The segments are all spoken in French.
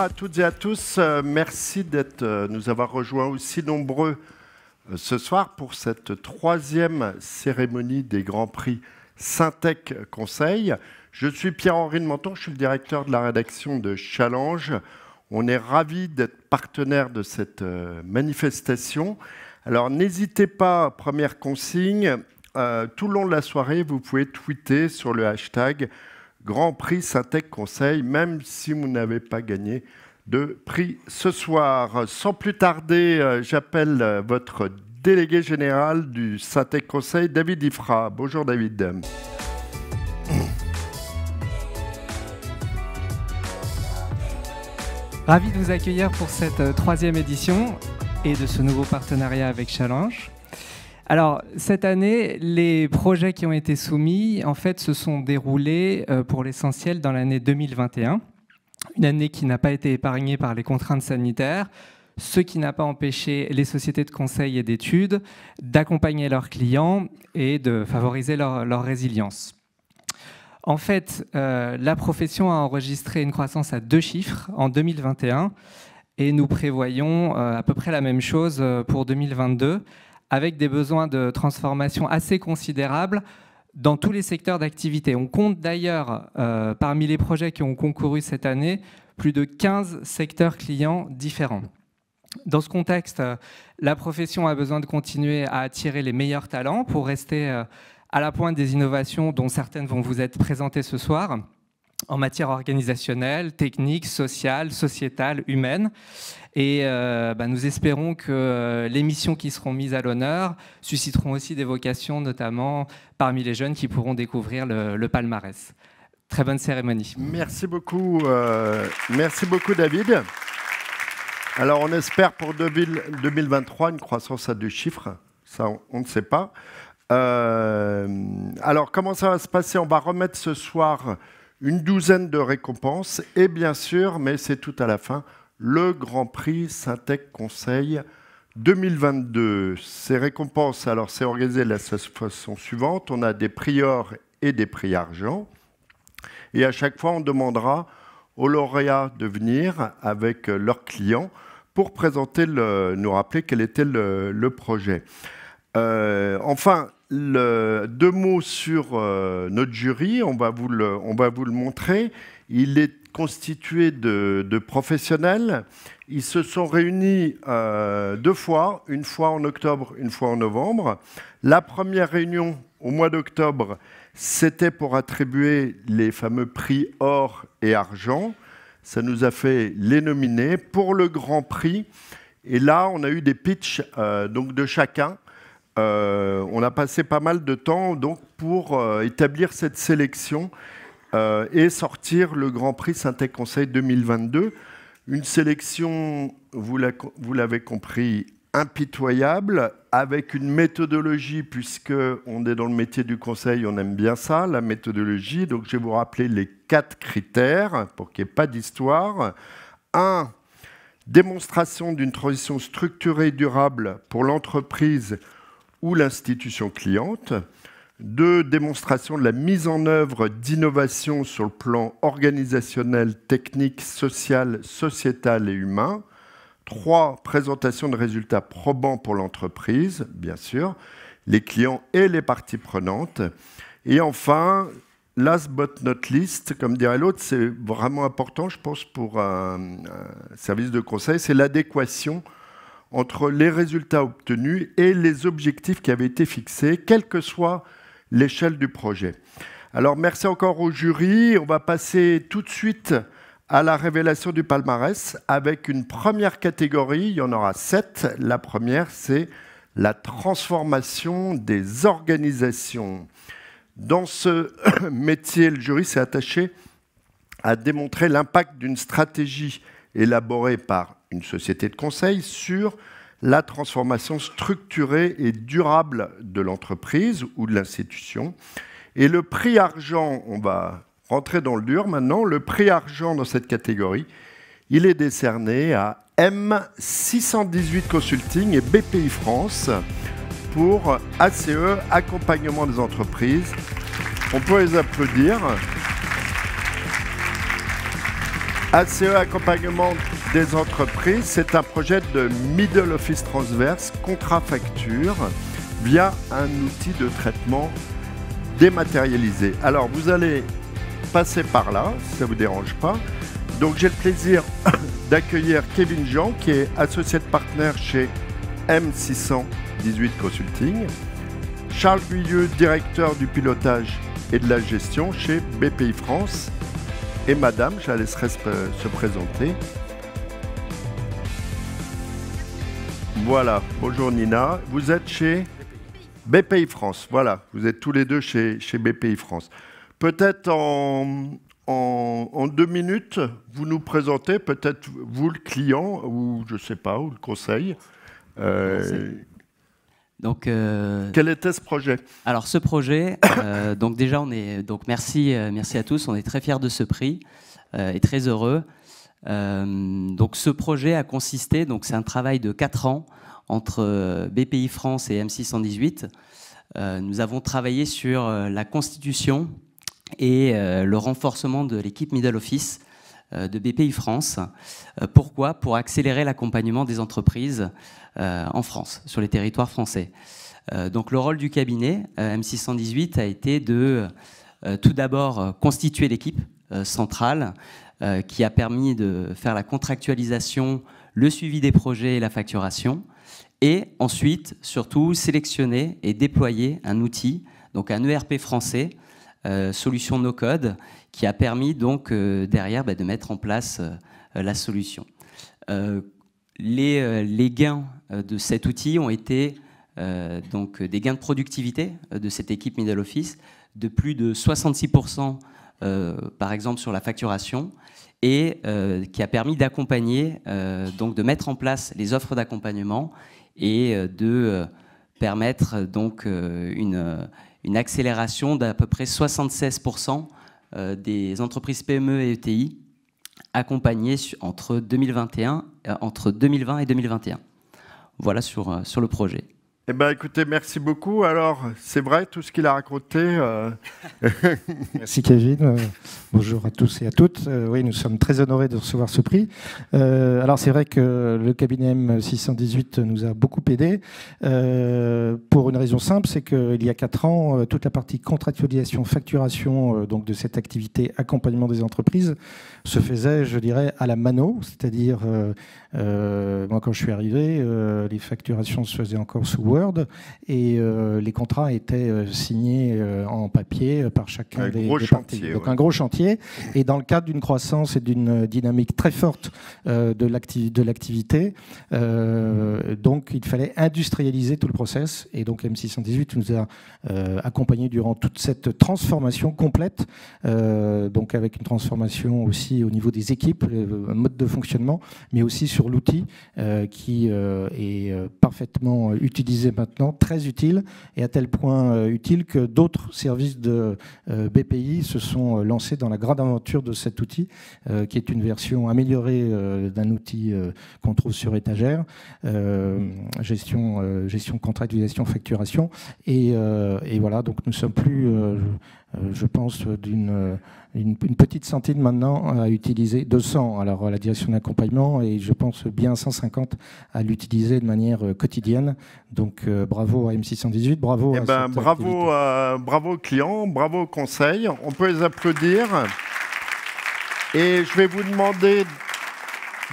à toutes et à tous. Merci de nous avoir rejoints aussi nombreux ce soir pour cette troisième cérémonie des Grands Prix Syntec Conseil. Je suis Pierre-Henri de Menton, je suis le directeur de la rédaction de Challenge. On est ravis d'être partenaire de cette manifestation. Alors n'hésitez pas, première consigne, tout le long de la soirée, vous pouvez tweeter sur le hashtag Grand Prix Syntec Conseil, même si vous n'avez pas gagné de prix ce soir. Sans plus tarder, j'appelle votre délégué général du Syntec Conseil, David Ifra. Bonjour David. Ravi de vous accueillir pour cette troisième édition et de ce nouveau partenariat avec Challenge. Alors, cette année, les projets qui ont été soumis, en fait, se sont déroulés pour l'essentiel dans l'année 2021. Une année qui n'a pas été épargnée par les contraintes sanitaires, ce qui n'a pas empêché les sociétés de conseil et d'études d'accompagner leurs clients et de favoriser leur résilience. En fait, la profession a enregistré une croissance à 2 chiffres en 2021 et nous prévoyons à peu près la même chose pour 2022, avec des besoins de transformation assez considérables dans tous les secteurs d'activité. On compte d'ailleurs, parmi les projets qui ont concouru cette année, plus de 15 secteurs clients différents. Dans ce contexte, la profession a besoin de continuer à attirer les meilleurs talents pour rester à la pointe des innovations dont certaines vont vous être présentées ce soir, en matière organisationnelle, technique, sociale, sociétale, humaine. Et nous espérons que les missions qui seront mises à l'honneur susciteront aussi des vocations, notamment parmi les jeunes qui pourront découvrir le palmarès. Très bonne cérémonie. Merci beaucoup David. Alors on espère pour 2023 une croissance à 2 chiffres, ça on ne sait pas. Alors comment ça va se passer? On va remettre ce soir une douzaine de récompenses et bien sûr, mais c'est tout à la fin, le Grand Prix Syntec Conseil 2022. Ces récompenses, alors c'est organisé de la façon suivante. On a des prix or et des prix argent. Et à chaque fois, on demandera aux lauréats de venir avec leurs clients pour présenter, nous rappeler quel était le projet. Enfin, 2 mots sur notre jury, on va vous le montrer. Il est constitué de professionnels. Ils se sont réunis 2 fois, une fois en octobre, une fois en novembre. La première réunion au mois d'octobre, c'était pour attribuer les fameux prix or et argent. Ça nous a fait les nominer pour le Grand Prix. Et là, on a eu des pitchs donc de chacun. On a passé pas mal de temps donc, pour établir cette sélection et sortir le Grand Prix Syntec Conseil 2022. Une sélection, vous l'avez compris, impitoyable, avec une méthodologie, puisqu'on est dans le métier du conseil, on aime bien ça, la méthodologie. Donc je vais vous rappeler les 4 critères pour qu'il n'y ait pas d'histoire. 1. Démonstration d'une transition structurée et durable pour l'entreprise ou l'institution cliente. 2. Démonstration de la mise en œuvre d'innovations sur le plan organisationnel, technique, social, sociétal et humain. 3. Présentation de résultats probants pour l'entreprise, bien sûr, les clients et les parties prenantes. Et enfin, last but not least, comme dirait l'autre, c'est vraiment important, je pense, pour un service de conseil, c'est l'adéquation entre les résultats obtenus et les objectifs qui avaient été fixés, quelle que soit l'échelle du projet. Alors, merci encore au jury. On va passer tout de suite à la révélation du palmarès avec une première catégorie. Il y en aura 7. La première, c'est la transformation des organisations. Dans ce métier, le jury s'est attaché à démontrer l'impact d'une stratégie élaborée par une société de conseil sur la transformation structurée et durable de l'entreprise ou de l'institution. Et le prix argent, on va rentrer dans le dur maintenant, le prix argent dans cette catégorie, il est décerné à M618 Consulting et BPI France pour ACE, accompagnement des entreprises. On peut les applaudir. ACE Accompagnement des entreprises, c'est un projet de middle office transverse, contrat facture, via un outil de traitement dématérialisé. Alors, vous allez passer par là, si ça ne vous dérange pas. Donc, j'ai le plaisir d'accueillir Kevin Jean, qui est associé de partenaire chez M618 Consulting. Charles Guyeux, directeur du pilotage et de la gestion chez BPI France. Et madame, je la laisserai se présenter. Voilà, bonjour Nina. Vous êtes chez BPI France. Voilà, vous êtes tous les deux chez BPI France. Peut-être en 2 minutes, vous nous présentez, peut-être vous le client, ou je ne sais pas, ou le conseil. Donc, quel était ce projet? Alors ce projet, donc déjà merci à tous, on est très fiers de ce prix et très heureux. Donc ce projet a consisté, donc c'est un travail de 4 ans entre BPI France et M618. Nous avons travaillé sur la constitution et le renforcement de l'équipe middle office de BPI France. Pourquoi? Pour accélérer l'accompagnement des entreprises en France, sur les territoires français. Donc le rôle du cabinet M618 a été de tout d'abord constituer l'équipe centrale qui a permis de faire la contractualisation, le suivi des projets et la facturation, et ensuite surtout sélectionner et déployer un outil, donc un ERP français, solution no-code, qui a permis donc derrière de mettre en place la solution. Les gains de cet outil ont été donc des gains de productivité de cette équipe middle office de plus de 66% par exemple sur la facturation, et qui a permis d'accompagner, donc de mettre en place les offres d'accompagnement et de permettre donc une accélération d'à peu près 76% des entreprises PME et ETI accompagnées entre 2020 et 2021. Voilà sur le projet. Eh bien, écoutez, merci beaucoup. Alors, c'est vrai, tout ce qu'il a raconté. Merci Kevin. Bonjour à tous et à toutes. Oui, nous sommes très honorés de recevoir ce prix. Alors, c'est vrai que le cabinet M618 nous a beaucoup aidés pour une raison simple, c'est qu'il y a 4 ans, toute la partie contractualisation, facturation donc de cette activité accompagnement des entreprises se faisait, je dirais, à la mano, c'est-à-dire, moi, quand je suis arrivé, les facturations se faisaient encore sous Word et les contrats étaient signés en papier par chacun des parties. Donc un gros chantier. Et dans le cadre d'une croissance et d'une dynamique très forte de l'activité, donc il fallait industrialiser tout le process. Et donc M618 nous a accompagnés durant toute cette transformation complète, donc avec une transformation aussi au niveau des équipes, un mode de fonctionnement, mais aussi sur l'outil qui est parfaitement utilisé maintenant, très utile, et à tel point utile que d'autres services de BPI se sont lancés dans la grande aventure de cet outil, qui est une version améliorée d'un outil qu'on trouve sur étagère, gestion contractualisation, facturation, et voilà, donc nous sommes plus, je pense, une petite centaine maintenant à utiliser, 200 alors à la direction d'accompagnement, et je pense bien 150 à l'utiliser de manière quotidienne. Donc bravo à M618, bravo à bravo aux clients, bravo au conseil. On peut les applaudir. Et je vais vous demander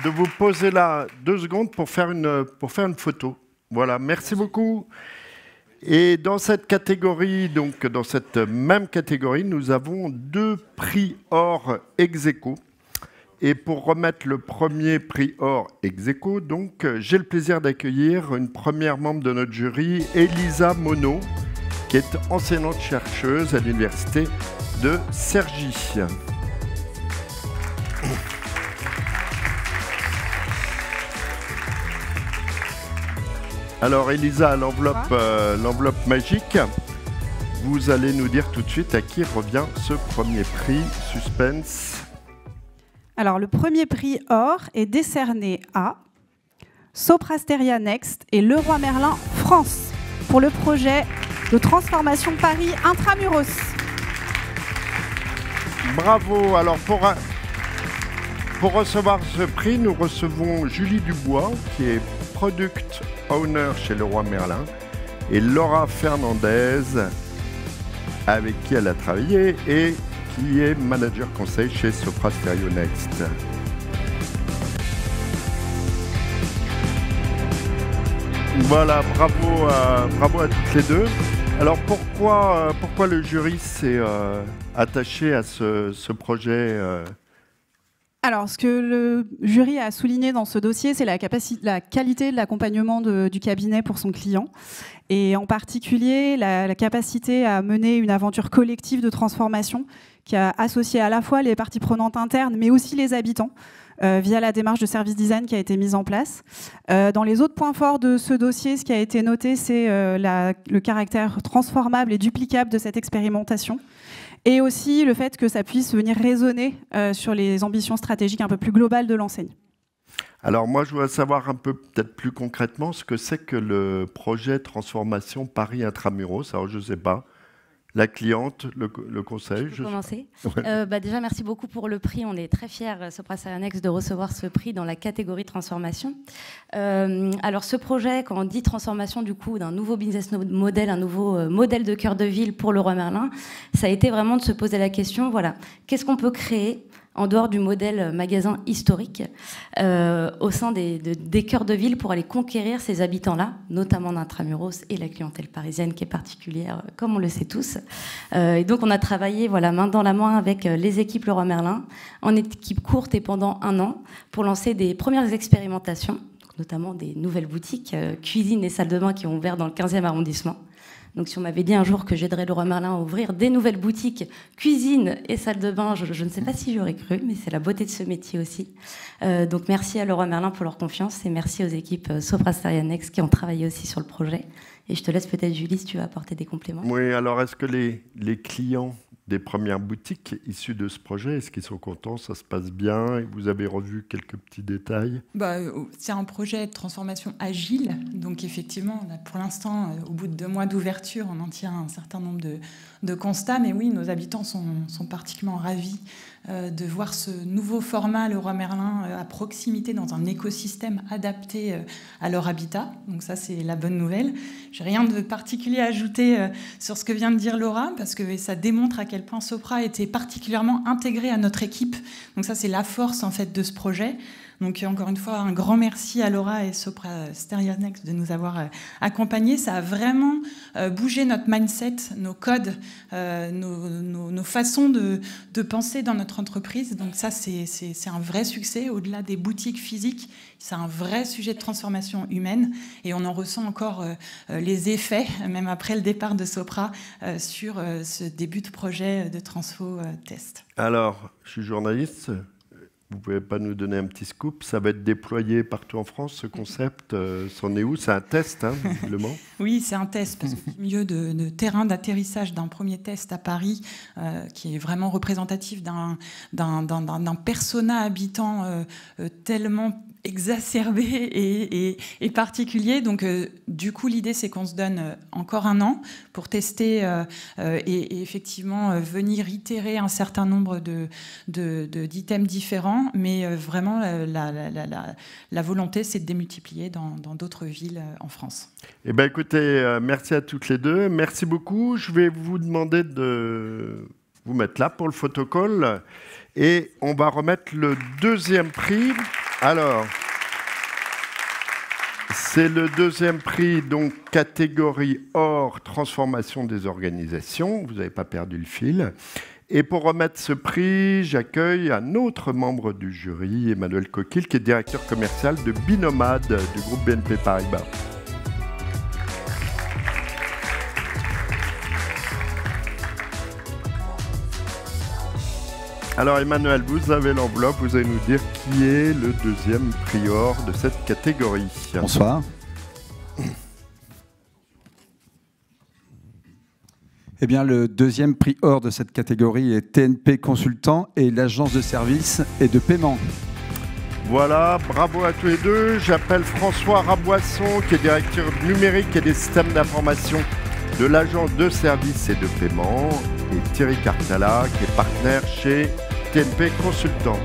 de vous poser là 2 secondes pour faire une photo. Voilà, merci beaucoup. Et dans cette catégorie, donc dans cette même catégorie, nous avons 2 prix or ex aequo. Et pour remettre le premier prix or ex aequo, donc j'ai le plaisir d'accueillir une première membre de notre jury, Elisa Monod, qui est enseignante-chercheuse à l'université de Cergy. Alors Elisa, l'enveloppe magique, vous allez nous dire tout de suite à qui revient ce premier prix. Suspense. Alors le premier prix or est décerné à Soprasteria Next et Leroy Merlin France pour le projet de transformation Paris Intramuros. Bravo. Alors pour recevoir ce prix, nous recevons Julie Dubois, qui est Product Owner chez Leroy Merlin, et Laura Fernandez, avec qui elle a travaillé, et qui est Manager Conseil chez Sopra Sterio Next. Voilà, bravo à toutes les deux. Alors pourquoi le jury s'est attaché à ce projet Alors, ce que le jury a souligné dans ce dossier, c'est la qualité de l'accompagnement du cabinet pour son client, et en particulier la capacité à mener une aventure collective de transformation qui a associé à la fois les parties prenantes internes, mais aussi les habitants, via la démarche de service design qui a été mise en place. Dans les autres points forts de ce dossier, ce qui a été noté, c'est le caractère transformable et duplicable de cette expérimentation, et aussi le fait que ça puisse venir résonner sur les ambitions stratégiques un peu plus globales de l'enseigne. Alors moi, je voudrais savoir un peu, peut-être plus concrètement, ce que c'est que le projet Transformation Paris Intramuros. Alors je ne sais pas. La cliente, le conseil. Je peux commencer. Ouais. Déjà, merci beaucoup pour le prix. On est très fiers, Sopra Sterio Next, de recevoir ce prix dans la catégorie transformation. Alors, ce projet, quand on dit transformation du coup d'un nouveau business model, un nouveau modèle de cœur de ville pour Leroy Merlin, ça a été vraiment de se poser la question, voilà, qu'est-ce qu'on peut créer en dehors du modèle magasin historique, au sein des cœurs de ville pour aller conquérir ces habitants-là, notamment d'Intramuros et la clientèle parisienne qui est particulière, comme on le sait tous. Et donc on a travaillé main dans la main avec les équipes Leroy Merlin, en équipe courte et pendant 1 an, pour lancer des premières expérimentations, notamment des nouvelles boutiques, cuisine et salle de bain qui ont ouvert dans le 15e arrondissement. Donc si on m'avait dit un jour que j'aiderais Leroy Merlin à ouvrir des nouvelles boutiques, cuisine et salle de bain, je ne sais pas si j'aurais cru, mais c'est la beauté de ce métier aussi. Donc merci à Leroy Merlin pour leur confiance et merci aux équipes Sopra Sterio Next qui ont travaillé aussi sur le projet. Et je te laisse peut-être, Julie, si tu veux apporter des compléments. Oui, alors est-ce que les clients des premières boutiques issues de ce projet, est-ce qu'ils sont contents, ça se passe bien et vous avez revu quelques petits détails? C'est un projet de transformation agile, donc effectivement, pour l'instant, au bout de 2 mois d'ouverture, on en tire un certain nombre de constats, mais oui, nos habitants sont particulièrement ravis de voir ce nouveau format Leroy Merlin à proximité dans un écosystème adapté à leur habitat. Donc ça, c'est la bonne nouvelle. J'ai rien de particulier à ajouter sur ce que vient de dire Laura, parce que ça démontre à quel point Sopra était particulièrement intégré à notre équipe. Donc ça, c'est la force en fait de ce projet. Donc encore une fois, un grand merci à Laura et Sopra Sterio Next de nous avoir accompagnés. Ça a vraiment bougé notre mindset, nos codes, nos façons de penser dans notre entreprise. Donc ça, c'est un vrai succès. Au-delà des boutiques physiques, c'est un vrai sujet de transformation humaine. Et on en ressent encore les effets, même après le départ de Sopra, sur ce début de projet de Transfo Test. Alors, je suis journaliste. Vous ne pouvez pas nous donner un petit scoop? Ça va être déployé partout en France, ce concept. C'en est où? C'est un test, visiblement. Oui, c'est un test, parce que au milieu de terrain d'atterrissage d'un premier test à Paris, qui est vraiment représentatif d'un persona habitant tellement exacerbé et particulier. Donc, du coup, l'idée, c'est qu'on se donne encore 1 an pour tester et effectivement venir itérer un certain nombre d'items différents. Mais vraiment, la volonté, c'est de démultiplier dans d'autres villes en France. Eh bien, écoutez, merci à toutes les deux. Merci beaucoup. Je vais vous demander de vous mettre là pour le photocall. Et on va remettre le 2e prix. Alors, c'est le 2e prix, donc catégorie or, transformation des organisations. Vous n'avez pas perdu le fil. Et pour remettre ce prix, j'accueille un autre membre du jury, Emmanuel Coquille, qui est directeur commercial de Binomad du groupe BNP Paribas. Alors Emmanuel, vous avez l'enveloppe, vous allez nous dire qui est le 2e prix or de cette catégorie. Bonsoir. Eh bien, le 2e prix or de cette catégorie est TNP Consultant et l'agence de services et de paiement. Voilà, bravo à tous les deux. J'appelle François Raboisson, qui est directeur numérique et des systèmes d'information de l'agence de services et de paiement, et Thierry Cartala, qui est partenaire chez TNP Consultant.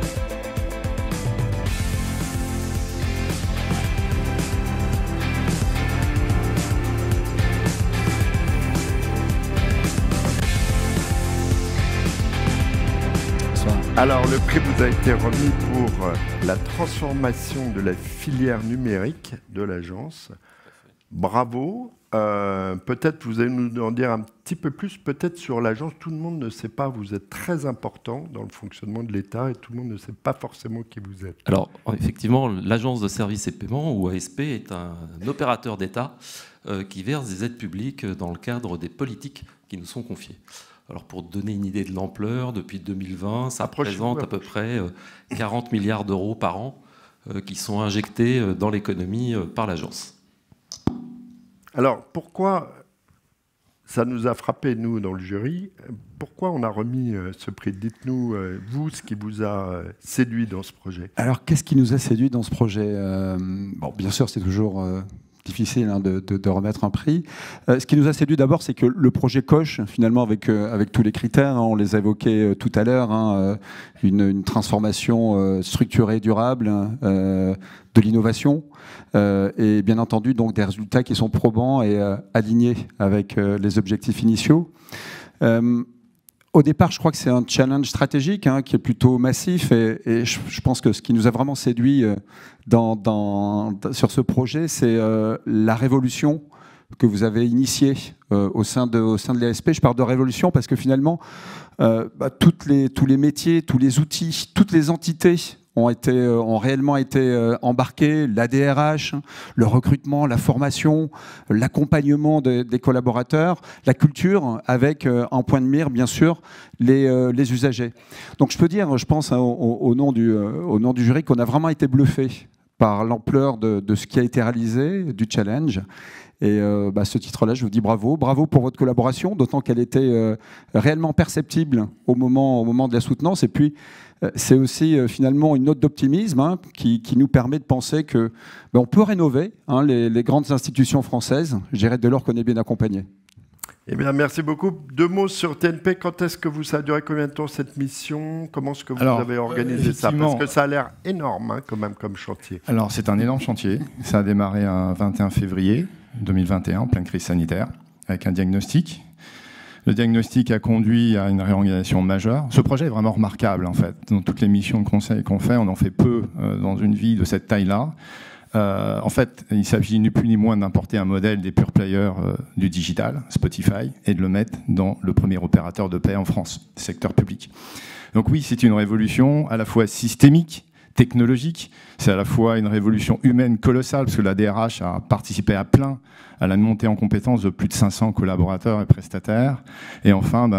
Alors, le prix vous a été remis pour la transformation de la filière numérique de l'agence. Bravo. Peut-être vous allez nous en dire un petit peu plus, peut-être sur l'agence. Tout le monde ne sait pas, vous êtes très important dans le fonctionnement de l'État et tout le monde ne sait pas forcément qui vous êtes. Alors, effectivement, l'agence de services et paiements, ou ASP, est un opérateur d'État qui verse des aides publiques dans le cadre des politiques qui nous sont confiées. Alors pour donner une idée de l'ampleur, depuis 2020, ça représente à peu près 40 milliards d'euros par an qui sont injectés dans l'économie par l'agence. Alors pourquoi, ça nous a frappé nous dans le jury, pourquoi on a remis ce prix? Dites-nous, vous, ce qui vous a séduit dans ce projet. Alors qu'est-ce qui nous a séduit dans ce projet? Bon, bien sûr, c'est toujours... difficile de remettre un prix. Ce qui nous a séduit d'abord, c'est que le projet coche finalement avec tous les critères, hein, on les a évoqués tout à l'heure, hein, une transformation structurée, durable, de l'innovation, et bien entendu donc des résultats qui sont probants et alignés avec les objectifs initiaux. Au départ, je crois que c'est un challenge stratégique hein, qui est plutôt massif et je pense que ce qui nous a vraiment séduit sur ce projet, c'est la révolution que vous avez initiée au sein de l'ASP. Je parle de révolution parce que finalement, tous les métiers, tous les outils, toutes les entités ont réellement été embarqués, la DRH, le recrutement, la formation, l'accompagnement des collaborateurs, la culture, avec en point de mire, bien sûr, les usagers. Donc je peux dire, je pense hein, au nom du jury, qu'on a vraiment été bluffé par l'ampleur de ce qui a été réalisé, du challenge. Et à ce titre-là, je vous dis bravo. Bravo pour votre collaboration, d'autant qu'elle était réellement perceptible au moment de la soutenance. Et puis, c'est aussi finalement une note d'optimisme hein, qui nous permet de penser que on peut rénover hein, les grandes institutions françaises, je dirais, dès lors qu'on est bien accompagné. Eh bien, merci beaucoup. 2 mots sur TNP. Quand est-ce que ça a duré combien de temps cette mission? Comment est-ce que vous avez organisé ça? Parce que ça a l'air énorme hein, quand même comme chantier. Alors, c'est un énorme chantier. Ça a démarré un 21 février 2021, en pleine crise sanitaire, avec un diagnostic. Le diagnostic a conduit à une réorganisation majeure. Ce projet est vraiment remarquable, en fait. Dans toutes les missions de conseil qu'on fait, on en fait peu dans une vie de cette taille-là. En fait, il s'agit ni plus ni moins d'importer un modèle des pure players du digital, Spotify, et de le mettre dans le premier opérateur de paie en France, secteur public. Donc oui, c'est une révolution à la fois systémique, technologique, c'est à la fois une révolution humaine colossale, parce que la DRH a participé à plein à la montée en compétence de plus de 500 collaborateurs et prestataires. Et enfin,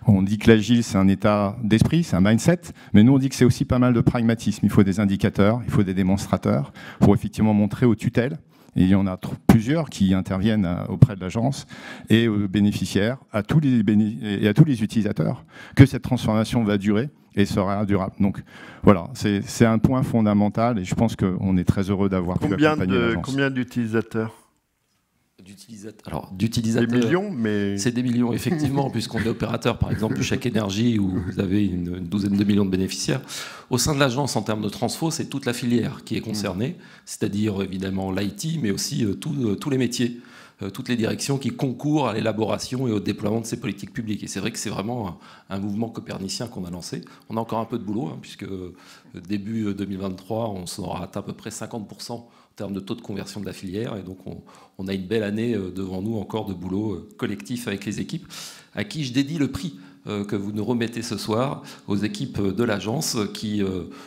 on dit que l'agile, c'est un état d'esprit, c'est un mindset, mais nous, on dit que c'est aussi pas mal de pragmatisme. Il faut des indicateurs, il faut des démonstrateurs pour effectivement montrer aux tutelles, et il y en a plusieurs qui interviennent auprès de l'agence, et aux bénéficiaires, et à tous les utilisateurs, que cette transformation va durer et sera durable. Donc voilà, c'est un point fondamental, et je pense qu'on est très heureux d'avoir pu accompagner l'agence. Combien d'utilisateurs? D'utilisateurs, des millions, mais... C'est des millions, effectivement, puisqu'on est opérateur, par exemple, Chèque Énergie, où vous avez une douzaine de millions de bénéficiaires. Au sein de l'agence, en termes de transfo, c'est toute la filière qui est concernée, c'est-à-dire évidemment l'IT, mais aussi tous les métiers, toutes les directions qui concourent à l'élaboration et au déploiement de ces politiques publiques. Et c'est vrai que c'est vraiment un mouvement copernicien qu'on a lancé. On a encore un peu de boulot, hein, puisque début 2023, on aura atteint à peu près 50% en termes de taux de conversion de la filière. Et donc, on a une belle année devant nous encore de boulot collectif avec les équipes, à qui je dédie le prix que vous nous remettez ce soir, aux équipes de l'agence qui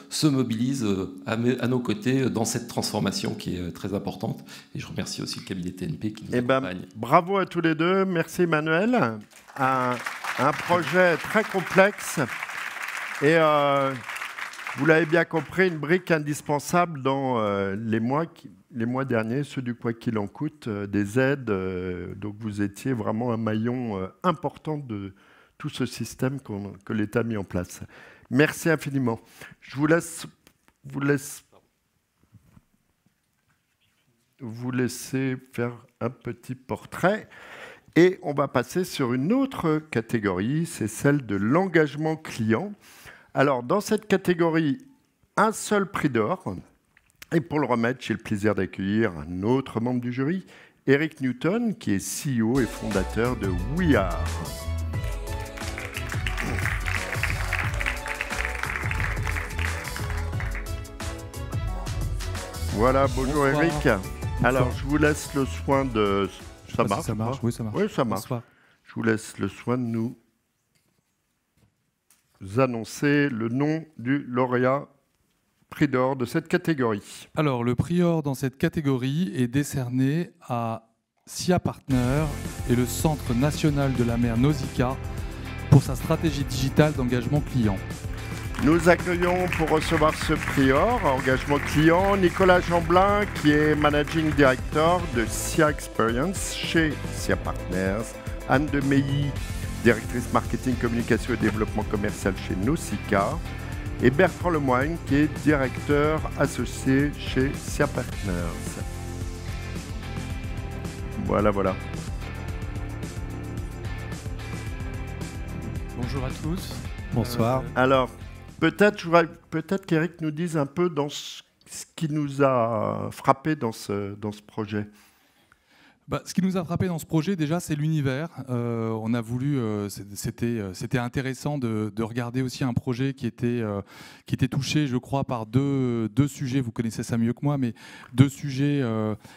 se mobilisent à nos côtés dans cette transformation qui est très importante. Et je remercie aussi le cabinet TNP qui nous accompagne. Bravo à tous les deux. Merci Emmanuel. Un projet très complexe et vous l'avez bien compris, une brique indispensable dans les mois derniers, ceux du quoi qu'il en coûte, des aides. Donc vous étiez vraiment un maillon important de tout ce système que l'État a mis en place. Merci infiniment. Je vous laisser faire un petit portrait. Et on va passer sur une autre catégorie, c'est celle de l'engagement client. Alors, dans cette catégorie, un seul prix d'or. Et pour le remettre, j'ai le plaisir d'accueillir un autre membre du jury, Eric Newton, qui est CEO et fondateur de We Are. Voilà, bonjour Bonsoir. Eric. Alors, Bonsoir. je vous laisse le soin de... Ça marche, ça marche, oui, ça marche. Oui, ça marche. Bonsoir. Je vous laisse le soin de nous annoncer le nom du lauréat prix d'or de cette catégorie. Alors, le prix or dans cette catégorie est décerné à SIA Partner et le Centre national de la mer Nausicaa pour sa stratégie digitale d'engagement client. Nous accueillons pour recevoir ce prix or, engagement client, Nicolas Jamblin, qui est Managing Director de SIA Experience chez SIA Partners, Anne de Meilly, directrice marketing, communication et développement commercial chez Nausicaa, et Bertrand Lemoigne, qui est directeur associé chez SIA Partners. Voilà, voilà. Bonjour à tous. Bonsoir. Alors, peut-être qu'Eric nous dise un peu dans ce qui nous a frappé dans ce projet. Ce qui nous a frappé dans ce projet, déjà, c'est l'univers. On a voulu, c'était intéressant de regarder aussi un projet qui était touché, je crois, par deux sujets. Vous connaissez ça mieux que moi, mais deux sujets,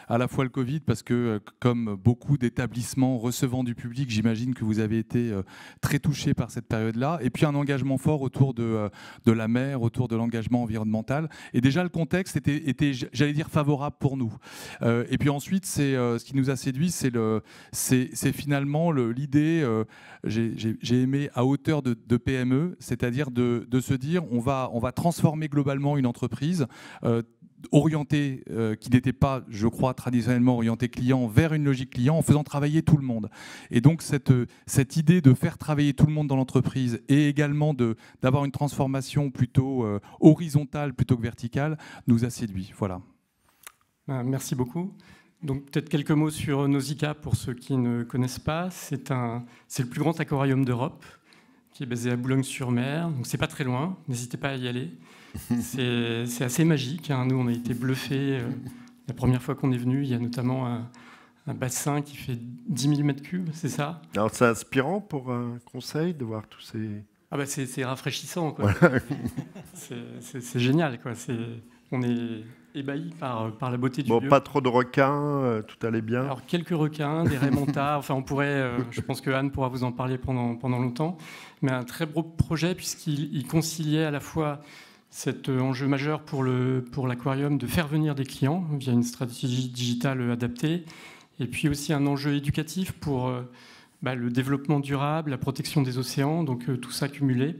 à la fois le Covid, parce que comme beaucoup d'établissements recevant du public, j'imagine que vous avez été très touché par cette période-là, et puis un engagement fort autour de la mer, autour de l'engagement environnemental. Et déjà, le contexte était j'allais dire, favorable pour nous. Et puis ensuite, c'est ce qui nous a séduit, c'est finalement l'idée, j'ai aimé à hauteur de PME, c'est-à-dire de se dire on va transformer globalement une entreprise orientée, qui n'était pas, je crois, traditionnellement orientée client, vers une logique client en faisant travailler tout le monde. Et donc cette idée de faire travailler tout le monde dans l'entreprise et également d'avoir une transformation plutôt horizontale plutôt que verticale nous a séduit. Voilà. Merci beaucoup. Donc peut-être quelques mots sur Nausicaa pour ceux qui ne connaissent pas. C'est le plus grand aquarium d'Europe qui est basé à Boulogne-sur-Mer. Donc c'est pas très loin, n'hésitez pas à y aller. C'est assez magique, hein. Nous on a été bluffés la première fois qu'on est venu. Il y a notamment un bassin qui fait 10 000 m3, c'est ça? Alors c'est inspirant pour un conseil de voir tous ces... Ah bah c'est rafraîchissant, quoi. C'est génial, quoi. On est ébahi par la beauté du lieu. Pas trop de requins, tout allait bien. Alors quelques requins, des raimentas, enfin on pourrait, je pense que Anne pourra vous en parler pendant longtemps, mais un très beau projet puisqu'il conciliait à la fois cet enjeu majeur pour l'aquarium de faire venir des clients via une stratégie digitale adaptée, et puis aussi un enjeu éducatif pour le développement durable, la protection des océans, donc tout ça cumulé.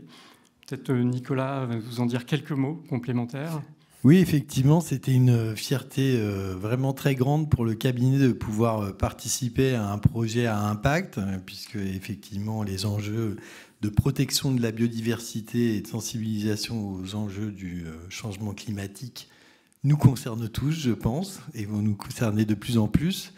Peut-être Nicolas va vous en dire quelques mots complémentaires. Oui, effectivement, c'était une fierté vraiment très grande pour le cabinet de pouvoir participer à un projet à impact, puisque effectivement les enjeux de protection de la biodiversité et de sensibilisation aux enjeux du changement climatique nous concernent tous, je pense, et vont nous concerner de plus en plus.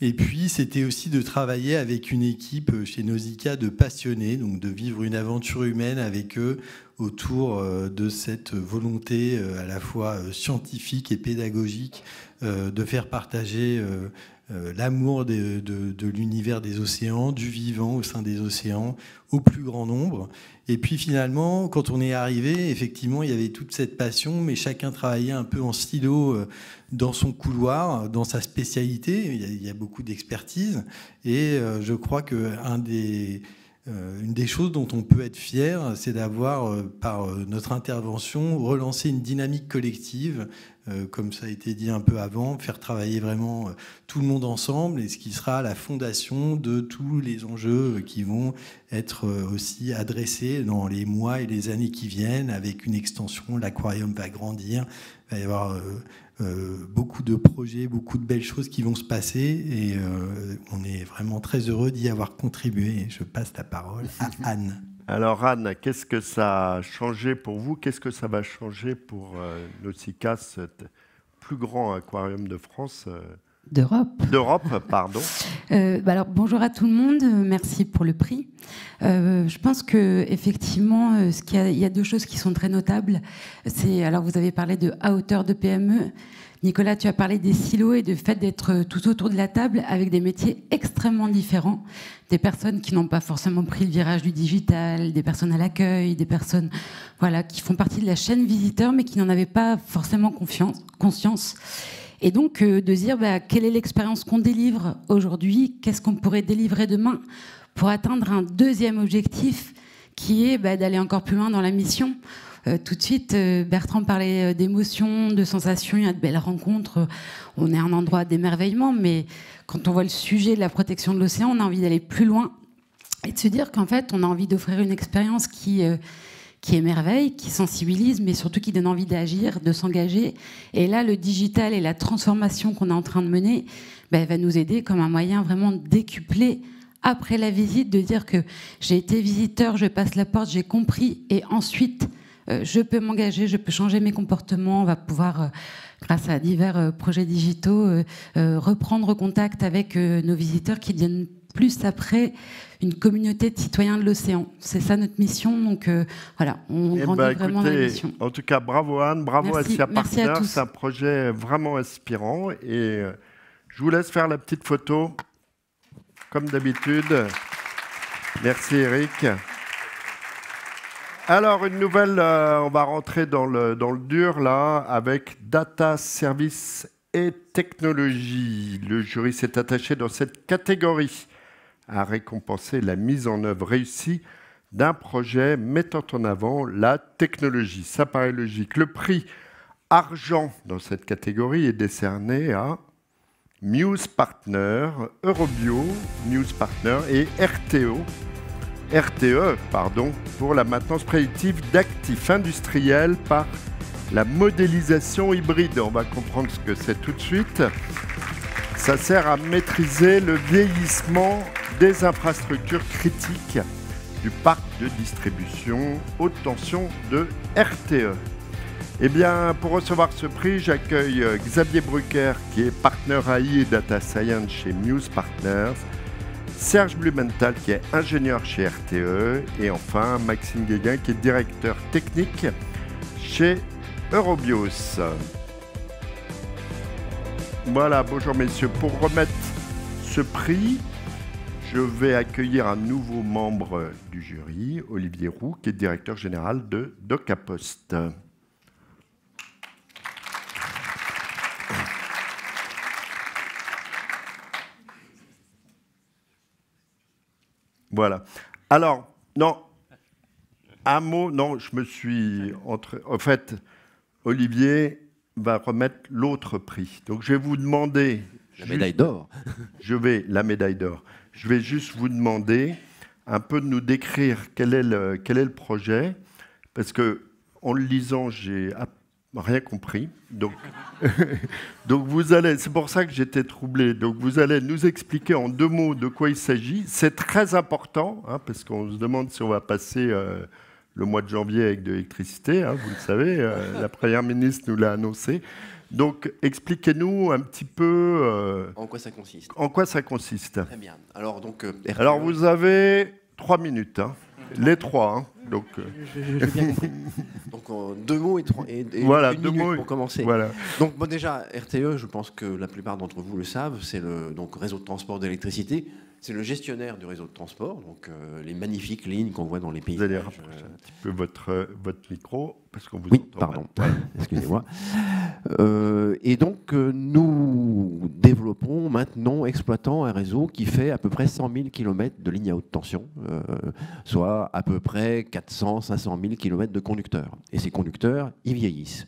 Et puis, c'était aussi de travailler avec une équipe chez Nausicaa de passionnés, donc de vivre une aventure humaine avec eux autour de cette volonté à la fois scientifique et pédagogique de faire partager l'amour de l'univers des océans, du vivant au sein des océans, au plus grand nombre. Et puis finalement, quand on est arrivé, effectivement, il y avait toute cette passion, mais chacun travaillait un peu en silo dans son couloir, dans sa spécialité. Il y a beaucoup d'expertise. Et je crois qu'une des choses dont on peut être fier, c'est d'avoir, par notre intervention, relancé une dynamique collective, comme ça a été dit un peu avant, faire travailler vraiment tout le monde ensemble, et ce qui sera la fondation de tous les enjeux qui vont être aussi adressés dans les mois et les années qui viennent, avec une extension. L'aquarium va grandir, il va y avoir beaucoup de projets, beaucoup de belles choses qui vont se passer, et on est vraiment très heureux d'y avoir contribué. Je passe la parole à Anne. Alors Anne, qu'est-ce que ça a changé pour vous? Qu'est-ce que ça va changer pour Nausicaa, cet plus grand aquarium de France? D'Europe, pardon. Alors, bonjour à tout le monde, merci pour le prix. Je pense qu'effectivement, il y a deux choses qui sont très notables. Alors, vous avez parlé de à hauteur de PME. Nicolas, tu as parlé des silos et du fait d'être tout autour de la table avec des métiers extrêmement différents. Des personnes qui n'ont pas forcément pris le virage du digital, des personnes à l'accueil, des personnes qui font partie de la chaîne visiteur mais qui n'en avaient pas forcément conscience. Et donc, de dire quelle est l'expérience qu'on délivre aujourd'hui, qu'est-ce qu'on pourrait délivrer demain pour atteindre un deuxième objectif qui est d'aller encore plus loin dans la mission. Tout de suite, Bertrand parlait d'émotions, de sensations, il y a de belles rencontres. On est à un endroit d'émerveillement, mais quand on voit le sujet de la protection de l'océan, on a envie d'aller plus loin et de se dire qu'en fait, on a envie d'offrir une expérience qui émerveille, qui sensibilise, mais surtout qui donne envie d'agir, de s'engager. Et là, le digital et la transformation qu'on est en train de mener va nous aider comme un moyen vraiment décuplé après la visite, de dire que j'ai été visiteur, je passe la porte, j'ai compris, et ensuite, je peux m'engager, je peux changer mes comportements, on va pouvoir, grâce à divers projets digitaux, reprendre contact avec nos visiteurs qui deviennent plus après une communauté de citoyens de l'océan. C'est ça notre mission, donc voilà, on grandit vraiment dans la mission. En tout cas, bravo Anne, bravo à SIA Partners, c'est un projet vraiment inspirant et je vous laisse faire la petite photo, comme d'habitude. Merci Eric. Alors, une nouvelle, on va rentrer dans le dur, là, avec Data, Services et Technologie. Le jury s'est attaché dans cette catégorie à récompenser la mise en œuvre réussie d'un projet mettant en avant la technologie. Ça paraît logique. Le prix argent dans cette catégorie est décerné à Muse Partner, Eurobio, Muse Partner et RTE, pour la maintenance prédictive d'actifs industriels par la modélisation hybride. On va comprendre ce que c'est tout de suite. Ça sert à maîtriser le vieillissement des infrastructures critiques du parc de distribution haute tension de RTE. Eh bien, pour recevoir ce prix, j'accueille Xavier Brucker, qui est partenaire AI et Data Science chez Muse Partners, Serge Blumenthal, qui est ingénieur chez RTE, et enfin Maxime Guéguin, qui est directeur technique chez Eurobios. Voilà, bonjour messieurs. Pour remettre ce prix, je vais accueillir un nouveau membre du jury, Olivier Roux, qui est directeur général de DocaPost. Voilà. Alors, non, un mot, non, je me suis... En fait, Olivier va remettre l'autre prix. Donc, je vais vous demander... La médaille d'or. La médaille d'or. Je vais juste vous demander un peu de nous décrire quel est le projet, parce qu'en le lisant, j'ai rien compris. Donc, c'est pour ça que j'étais troublé. Donc vous allez nous expliquer en 2 mots de quoi il s'agit. C'est très important, parce qu'on se demande si on va passer le mois de janvier avec de l'électricité. Vous le savez, la Première ministre nous l'a annoncé. Donc expliquez-nous un petit peu... en quoi ça consiste. En quoi ça consiste. Très bien. Alors, donc, Alors vous avez 3 minutes. Les 3. Donc, j'ai bien compris. Donc, 2 mots et voilà, une 2 minute mots pour commencer. Voilà. Donc, bon, déjà, RTE, je pense que la plupart d'entre vous le savent, c'est le réseau de transport d'électricité. C'est le gestionnaire du réseau de transport, donc les magnifiques lignes qu'on voit dans les pays. Vous allez rapprocher un petit peu votre micro, parce qu'on vous oui, entend. Pardon, excusez-moi. Et donc, nous développons, maintenant, exploitons un réseau qui fait à peu près 100 000 km de lignes à haute tension, soit à peu près 400 500 000 km de conducteurs. Et ces conducteurs, ils vieillissent.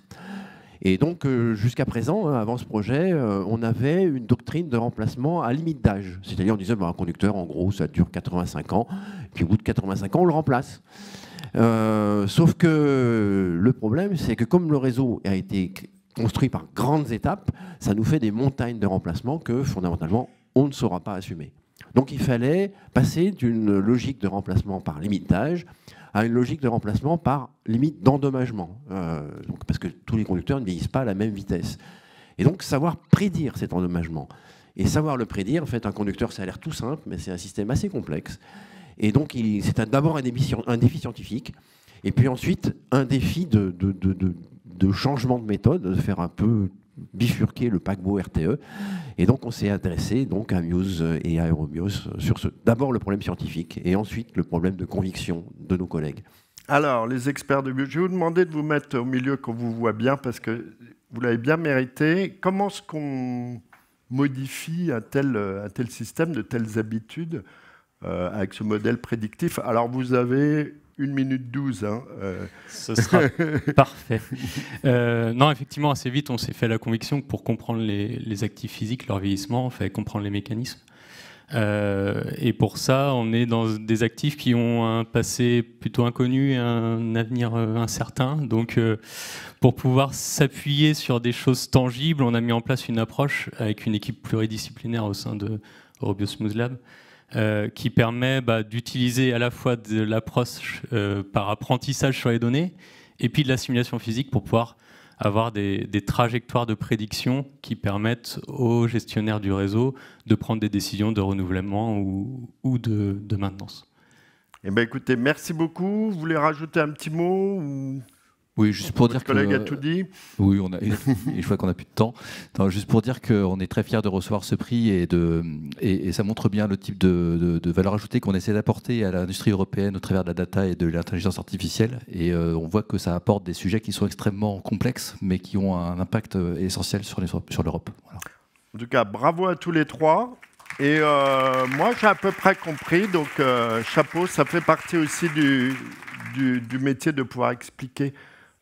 Et donc, jusqu'à présent, avant ce projet, on avait une doctrine de remplacement à limite d'âge. C'est-à-dire, on disait, un conducteur, en gros, ça dure 85 ans, puis au bout de 85 ans, on le remplace. Sauf que le problème, c'est que comme le réseau a été construit par grandes étapes, ça nous fait des montagnes de remplacement que, fondamentalement, on ne saura pas assumer. Donc, il fallait passer d'une logique de remplacement par limite d'âge à une logique de remplacement par limite d'endommagement. Parce que tous les conducteurs ne vieillissent pas à la même vitesse. Et donc savoir prédire cet endommagement. Et savoir le prédire, en fait, un conducteur, ça a l'air tout simple, mais c'est un système assez complexe. Et donc c'est d'abord un défi scientifique, et puis ensuite un défi de changement de méthode, de faire un peu bifurquer le paquebot RTE. Et donc on s'est intéressé donc à Muse et à Euromuse sur d'abord le problème scientifique et ensuite le problème de conviction de nos collègues. Alors, les experts de Muse, je vais vous demander de vous mettre au milieu qu'on vous voit bien parce que vous l'avez bien mérité. Comment est-ce qu'on modifie un tel système, de telles habitudes avec ce modèle prédictif? Alors, vous avez 1 minute 12. Hein, Ce sera parfait. Non, effectivement, assez vite, on s'est fait la conviction que pour comprendre les actifs physiques, leur vieillissement, il fallait comprendre les mécanismes. Et pour ça, on est dans des actifs qui ont un passé plutôt inconnu et un avenir incertain. Donc, pour pouvoir s'appuyer sur des choses tangibles, on a mis en place une approche avec une équipe pluridisciplinaire au sein de Eurobios Muse Lab, qui permet d'utiliser à la fois de l'approche par apprentissage sur les données et puis de la simulation physique pour pouvoir avoir des trajectoires de prédiction qui permettent aux gestionnaires du réseau de prendre des décisions de renouvellement ou de maintenance. Eh bien, écoutez, merci beaucoup. Vous voulez rajouter un petit mot ou... Oui, juste pour dire que... Votre collègue a tout dit. Oui, je crois qu'on n'a plus de temps. Non, juste pour dire qu'on est très fiers de recevoir ce prix et ça montre bien le type de valeur ajoutée qu'on essaie d'apporter à l'industrie européenne au travers de la data et de l'intelligence artificielle. Et on voit que ça apporte des sujets qui sont extrêmement complexes, mais qui ont un impact essentiel sur l'Europe. Voilà. En tout cas, bravo à tous les trois. Et moi, j'ai à peu près compris. Donc, chapeau, ça fait partie aussi du métier de pouvoir expliquer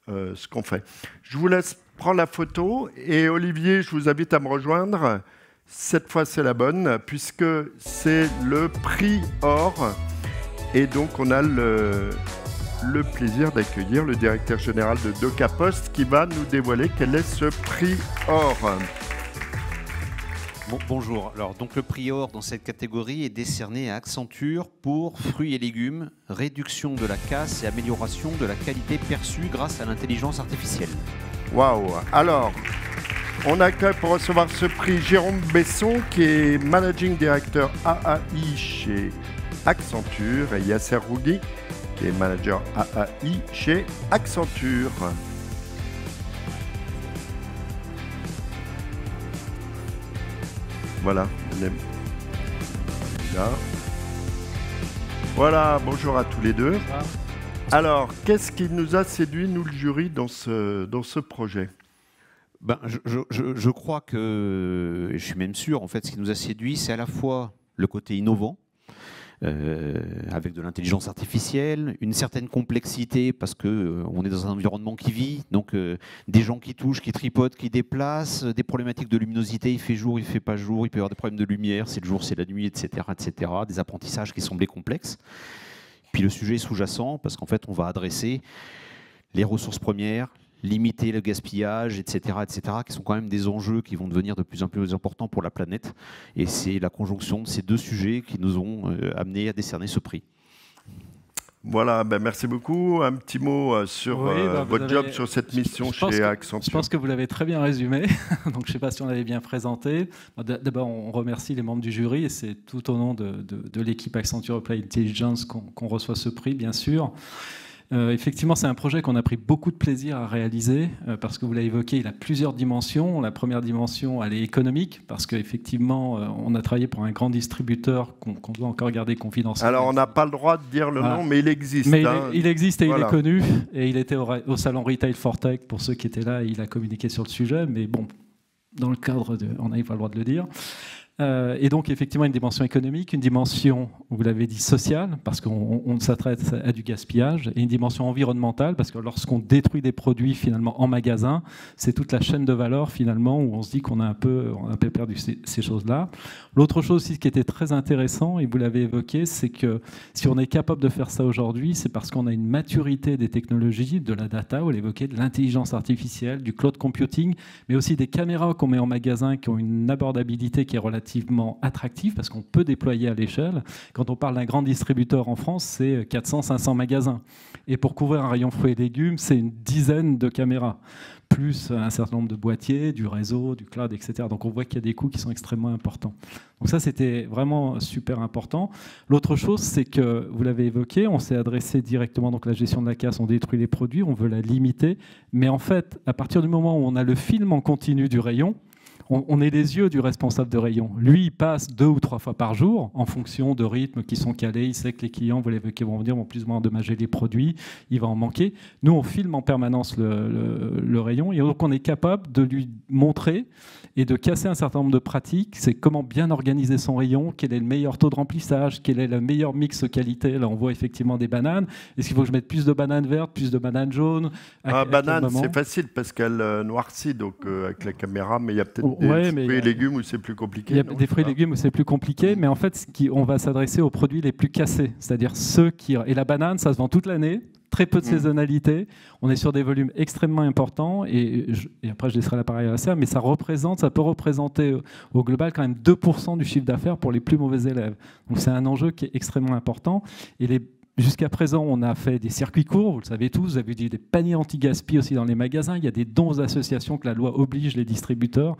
ce qu'on fait. Je vous laisse prendre la photo et Olivier, je vous invite à me rejoindre. Cette fois, c'est la bonne puisque c'est le prix or et donc on a le plaisir d'accueillir le directeur général de DocaPost qui va nous dévoiler quel est ce prix or. Bonjour. Alors, donc le prix or dans cette catégorie est décerné à Accenture pour fruits et légumes, réduction de la casse et amélioration de la qualité perçue grâce à l'intelligence artificielle. Waouh! Alors, on accueille pour recevoir ce prix Jérôme Besson, qui est Managing Director AAI chez Accenture, et Yasser Rougui, qui est Manager AAI chez Accenture. Voilà, là. Voilà, bonjour à tous les deux. Alors, qu'est-ce qui nous a séduit, nous, le jury, dans ce projet? Je crois que, et je suis même sûr, en fait, ce qui nous a séduit, c'est à la fois le côté innovant, avec de l'intelligence artificielle, une certaine complexité parce qu'on est dans un environnement qui vit, donc des gens qui touchent, qui tripotent, qui déplacent, des problématiques de luminosité, il fait jour, il ne fait pas jour, il peut y avoir des problèmes de lumière, c'est le jour, c'est la nuit, etc., des apprentissages qui semblaient complexes. Puis le sujet est sous-jacent parce qu'en fait on va adresser les ressources premières, limiter le gaspillage, etc., qui sont quand même des enjeux qui vont devenir de plus en plus importants pour la planète. Et c'est la conjonction de ces deux sujets qui nous ont amenés à décerner ce prix. Voilà, merci beaucoup. Un petit mot sur votre job sur cette mission chez Accenture. Je pense que vous l'avez très bien résumé. Donc, je ne sais pas si on l'avait bien présenté. D'abord, on remercie les membres du jury et c'est tout au nom de l'équipe Accenture Applied Intelligence qu'on reçoit ce prix, bien sûr. Effectivement, c'est un projet qu'on a pris beaucoup de plaisir à réaliser parce que vous l'avez évoqué, il a plusieurs dimensions. La première dimension, elle est économique parce qu'effectivement, on a travaillé pour un grand distributeur qu'on doit encore garder confidentiel. Alors, on n'a pas le droit de dire le nom, mais il existe. Mais il existe et il est connu. Et il était au salon Retail for Tech, pour ceux qui étaient là, il a communiqué sur le sujet. Mais bon, dans le cadre on n'avait pas le droit de le dire. Et donc, effectivement, une dimension économique, une dimension, vous l'avez dit, sociale, parce qu'on s'adresse à du gaspillage, et une dimension environnementale, parce que lorsqu'on détruit des produits, finalement, en magasin, c'est toute la chaîne de valeur, finalement, où on se dit qu'on a un peu perdu ces choses-là. L'autre chose aussi qui était très intéressant, et vous l'avez évoqué, c'est que si on est capable de faire ça aujourd'hui, c'est parce qu'on a une maturité des technologies, de la data, vous l'évoquez, de l'intelligence artificielle, du cloud computing, mais aussi des caméras qu'on met en magasin qui ont une abordabilité qui est relative relativement attractif parce qu'on peut déployer à l'échelle. Quand on parle d'un grand distributeur en France, c'est 400-500 magasins. Et pour couvrir un rayon fruits et légumes, c'est une dizaine de caméras, plus un certain nombre de boîtiers, du réseau, du cloud, etc. Donc on voit qu'il y a des coûts qui sont extrêmement importants. Donc ça, c'était vraiment super important. L'autre chose, c'est que, vous l'avez évoqué, on s'est adressé directement, donc la gestion de la casse, on détruit les produits, on veut la limiter. Mais en fait, à partir du moment où on a le film en continu du rayon, on est les yeux du responsable de rayon. Lui, il passe 2 ou 3 fois par jour en fonction de rythmes qui sont calés. Il sait que les clients, vous l'évoquez, vont venir, vont plus ou moins endommager les produits. Il va en manquer. Nous, on filme en permanence le rayon et donc on est capable de lui montrer et de casser un certain nombre de pratiques. C'est comment bien organiser son rayon, quel est le meilleur taux de remplissage, quel est le meilleur mix qualité. Là, on voit effectivement des bananes. Est-ce qu'il faut que je mette plus de bananes vertes, plus de bananes jaunes? Banane, c'est facile parce qu'elle noircit donc, avec la caméra, mais il y a peut-être des fruits et légumes où c'est plus compliqué. Il y a des fruits et légumes où c'est plus compliqué, mais en fait, on va s'adresser aux produits les plus cassés, c'est-à-dire ceux qui... Et la banane, ça se vend toute l'année, très peu de saisonnalité, on est sur des volumes extrêmement importants, et après je laisserai la parole à ça, mais ça peut représenter au global quand même 2% du chiffre d'affaires pour les plus mauvais élèves. Donc c'est un enjeu qui est extrêmement important, et jusqu'à présent, on a fait des circuits courts, vous le savez tous, vous avez dit des paniers anti-gaspi aussi dans les magasins, il y a des dons aux associations que la loi oblige les distributeurs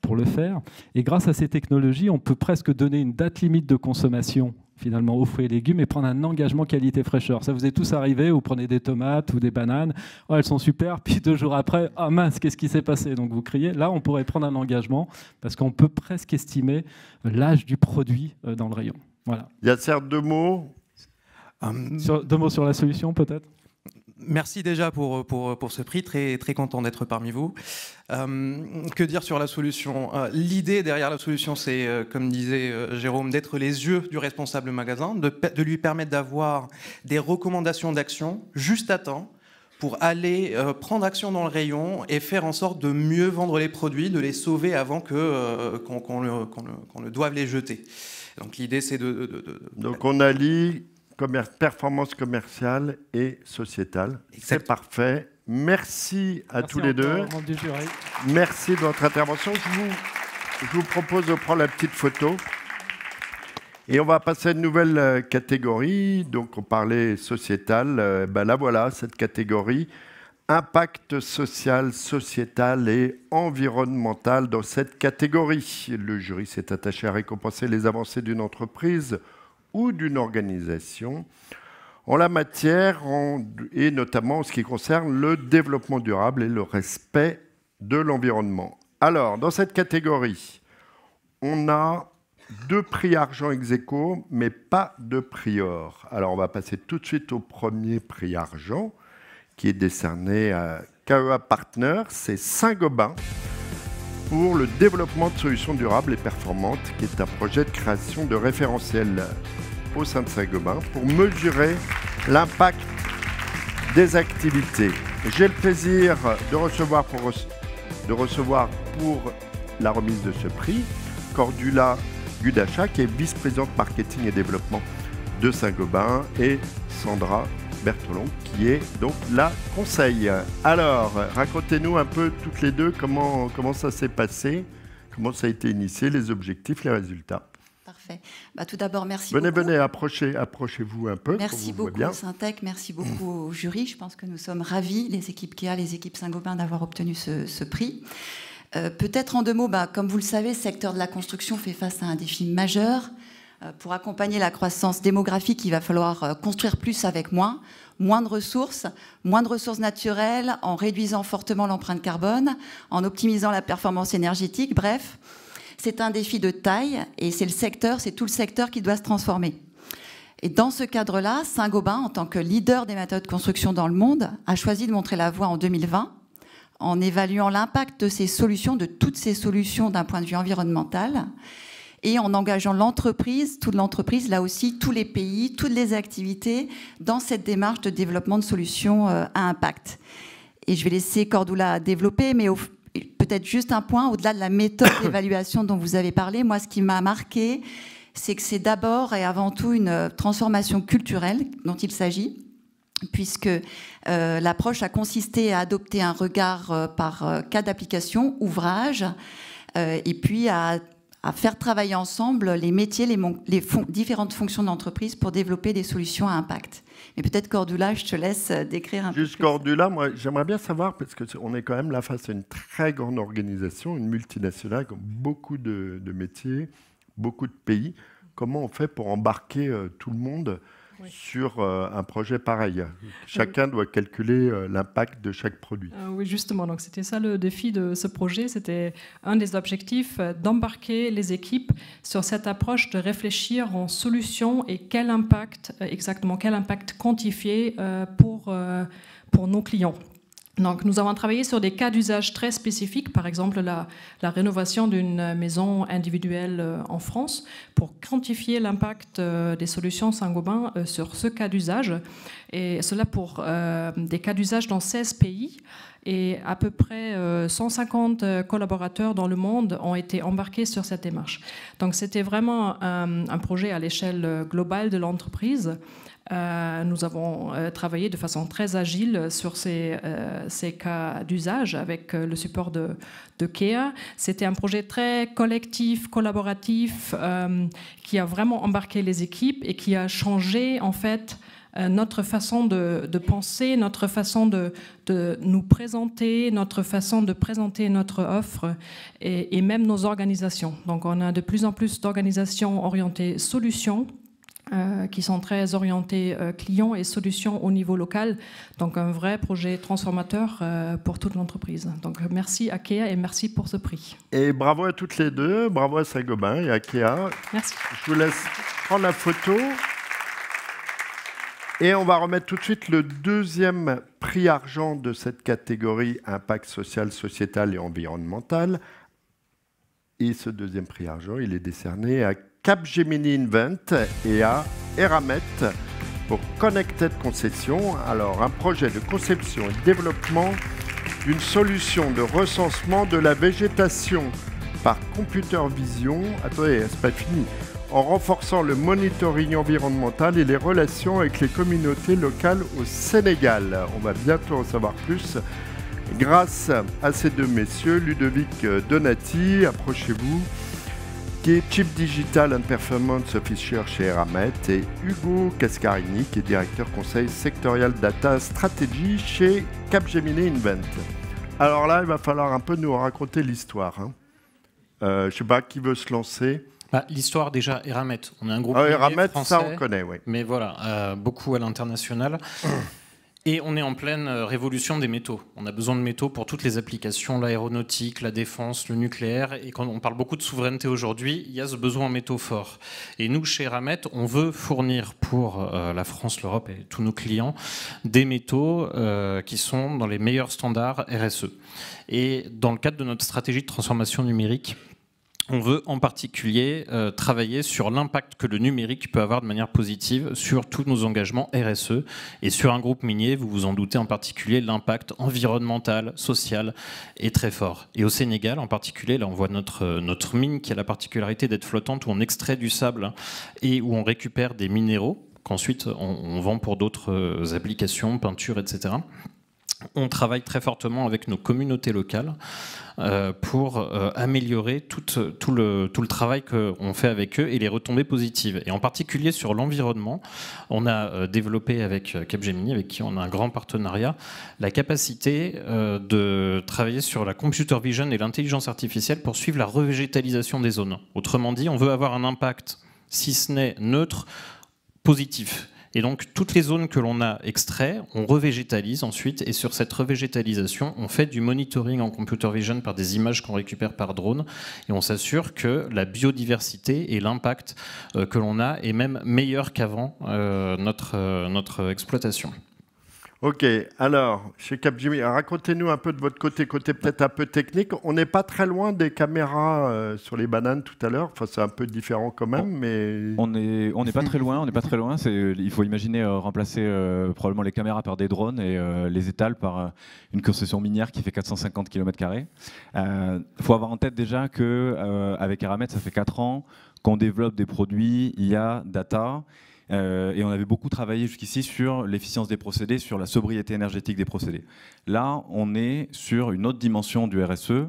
pour le faire. Et grâce à ces technologies, on peut presque donner une date limite de consommation finalement aux fruits et légumes et prendre un engagement qualité-fraîcheur. Ça vous est tous arrivé, vous prenez des tomates ou des bananes, oh, elles sont super, puis 2 jours après, ah mince, qu'est-ce qui s'est passé? Donc vous criez. Là, on pourrait prendre un engagement parce qu'on peut presque estimer l'âge du produit dans le rayon. Voilà. Il y a certes 2 mots. 2 mots sur la solution, peut-être. Merci déjà pour ce prix, très, très content d'être parmi vous. Que dire sur la solution? L'idée derrière la solution, c'est, comme disait Jérôme, d'être les yeux du responsable magasin, de lui permettre d'avoir des recommandations d'action juste à temps pour aller prendre action dans le rayon et faire en sorte de mieux vendre les produits, de les sauver avant qu'on ne doive les jeter. Donc l'idée, c'est Donc on allie performance commerciale et sociétale. C'est parfait. Merci à tous les deux. Merci de votre intervention. Je vous propose de prendre la petite photo. Et on va passer à une nouvelle catégorie. Donc on parlait sociétal. Ben là voilà, cette catégorie. Impact social, sociétal et environnemental dans cette catégorie. Le jury s'est attaché à récompenser les avancées d'une entreprise ou d'une organisation en la matière, et notamment en ce qui concerne le développement durable et le respect de l'environnement. Alors, dans cette catégorie, on a 2 prix argent ex aequo, mais pas de prix or. Alors, on va passer tout de suite au premier prix argent, qui est décerné à KEA Partners, c'est Saint-Gobain, pour le développement de solutions durables et performantes, qui est un projet de création de référentiels au sein de Saint-Gobain pour mesurer l'impact des activités. J'ai le plaisir de recevoir pour la remise de ce prix Cordula Gudacha, qui est vice-présidente marketing et développement de Saint-Gobain, et Sandra Bertolon, qui est donc la conseil. Alors, racontez-nous un peu toutes les deux comment ça s'est passé, comment ça a été initié, les objectifs, les résultats. Parfait. Bah, tout d'abord, merci beaucoup. Venez, approchez-vous un peu. Merci beaucoup Syntec, merci beaucoup au jury. Je pense que nous sommes ravis, les équipes KEA, les équipes Saint-Gobain, d'avoir obtenu ce prix. Peut-être en 2 mots, comme vous le savez, le secteur de la construction fait face à un défi majeur. Pour accompagner la croissance démographique, il va falloir construire plus avec moins de ressources naturelles, en réduisant fortement l'empreinte carbone, en optimisant la performance énergétique. Bref, c'est un défi de taille et c'est tout le secteur qui doit se transformer. Et dans ce cadre-là, Saint-Gobain, en tant que leader des méthodes de construction dans le monde, a choisi de montrer la voie en 2020 en évaluant l'impact de ces solutions, de toutes ces solutions d'un point de vue environnemental, et en engageant l'entreprise, toute l'entreprise, là aussi, tous les pays, toutes les activités, dans cette démarche de développement de solutions à impact. Et je vais laisser Cordula développer, mais peut-être juste un point, au-delà de la méthode d'évaluation dont vous avez parlé, moi, ce qui m'a marqué, c'est que c'est d'abord et avant tout une transformation culturelle dont il s'agit, puisque l'approche a consisté à adopter un regard par cas d'application, ouvrage, et puis à à faire travailler ensemble les métiers, différentes fonctions d'entreprise pour développer des solutions à impact. Mais peut-être Cordula, je te laisse décrire un peu. Juste Cordula, moi j'aimerais bien savoir, parce qu'on est quand même là face à une très grande organisation, une multinationale, avec beaucoup de métiers, beaucoup de pays. Comment on fait pour embarquer tout le monde sur un projet pareil? Chacun doit calculer l'impact de chaque produit. Oui, justement. Donc, c'était ça le défi de ce projet. C'était un des objectifs d'embarquer les équipes sur cette approche de réfléchir en solutions et quel impact, exactement quel impact quantifié pour nos clients. Donc, nous avons travaillé sur des cas d'usage très spécifiques, par exemple la rénovation d'une maison individuelle en France, pour quantifier l'impact des solutions Saint-Gobain sur ce cas d'usage, et cela pour des cas d'usage dans 16 pays. Et à peu près 150 collaborateurs dans le monde ont été embarqués sur cette démarche. Donc c'était vraiment un projet à l'échelle globale de l'entreprise. Nous avons travaillé de façon très agile sur ces cas d'usage avec le support de KEA. C'était un projet très collectif, collaboratif, qui a vraiment embarqué les équipes et qui a changé en fait notre façon de penser, notre façon de nous présenter, notre façon de présenter notre offre et même nos organisations. Donc on a de plus en plus d'organisations orientées solutions, qui sont très orientés clients et solutions au niveau local. Donc un vrai projet transformateur pour toute l'entreprise. Donc merci à KEA et merci pour ce prix. Et bravo à toutes les deux, bravo à Saint-Gobain et à KEA. Merci. Je vous laisse prendre la photo. Et on va remettre tout de suite le deuxième prix argent de cette catégorie impact social, sociétal et environnemental. Et ce deuxième prix argent, il est décerné à Capgemini Invent et à Eramet pour Connected Concession. Alors, un projet de conception et de développement d'une solution de recensement de la végétation par computer vision. Attendez, c'est pas fini. En renforçant le monitoring environnemental et les relations avec les communautés locales au Sénégal. On va bientôt en savoir plus grâce à ces deux messieurs, Ludovic Donati, approchez-vous, qui est Chief Digital and Performance Officer chez Eramet, et Hugo Cascarini, qui est directeur conseil sectorial Data Strategy chez Capgemini Invent. Alors là, il va falloir un peu nous raconter l'histoire. Hein. Je ne sais pas, qui veut se lancer? L'histoire, déjà, Eramet. On est un groupe Eramet, français, ça on connaît, oui. Mais voilà, beaucoup à l'international. Et on est en pleine révolution des métaux. On a besoin de métaux pour toutes les applications, l'aéronautique, la défense, le nucléaire. Et quand on parle beaucoup de souveraineté aujourd'hui, il y a ce besoin en métaux forts. Et nous, chez Eramet, on veut fournir pour la France, l'Europe et tous nos clients des métaux qui sont dans les meilleurs standards RSE. Et dans le cadre de notre stratégie de transformation numérique, on veut en particulier travailler sur l'impact que le numérique peut avoir de manière positive sur tous nos engagements RSE. Et sur un groupe minier, vous vous en doutez en particulier, l'impact environnemental, social est très fort. Et au Sénégal en particulier, là on voit notre mine qui a la particularité d'être flottante, où on extrait du sable et où on récupère des minéraux qu'ensuite on vend pour d'autres applications, peinture, etc. On travaille très fortement avec nos communautés locales pour améliorer tout le travail qu'on fait avec eux et les retombées positives. Et en particulier sur l'environnement, on a développé avec Capgemini, avec qui on a un grand partenariat, la capacité de travailler sur la computer vision et l'intelligence artificielle pour suivre la revégétalisation des zones. Autrement dit, on veut avoir un impact, si ce n'est neutre, positif. Et donc, toutes les zones que l'on a extraites, on revégétalise ensuite. Et sur cette revégétalisation, on fait du monitoring en computer vision par des images qu'on récupère par drone. Et on s'assure que la biodiversité et l'impact que l'on a est même meilleur qu'avant notre exploitation. Ok, alors, chez Capgemini, racontez-nous un peu de votre côté peut-être un peu technique. On n'est pas très loin des caméras sur les bananes tout à l'heure. Enfin, c'est un peu différent quand même, mais... On n'est pas très loin, il faut imaginer remplacer probablement les caméras par des drones et les étals par une concession minière qui fait 450 km². Il faut avoir en tête déjà qu'avec Eramet, ça fait 4 ans qu'on développe des produits IA, data. Et on avait beaucoup travaillé jusqu'ici sur l'efficience des procédés, sur la sobriété énergétique des procédés. Là, on est sur une autre dimension du RSE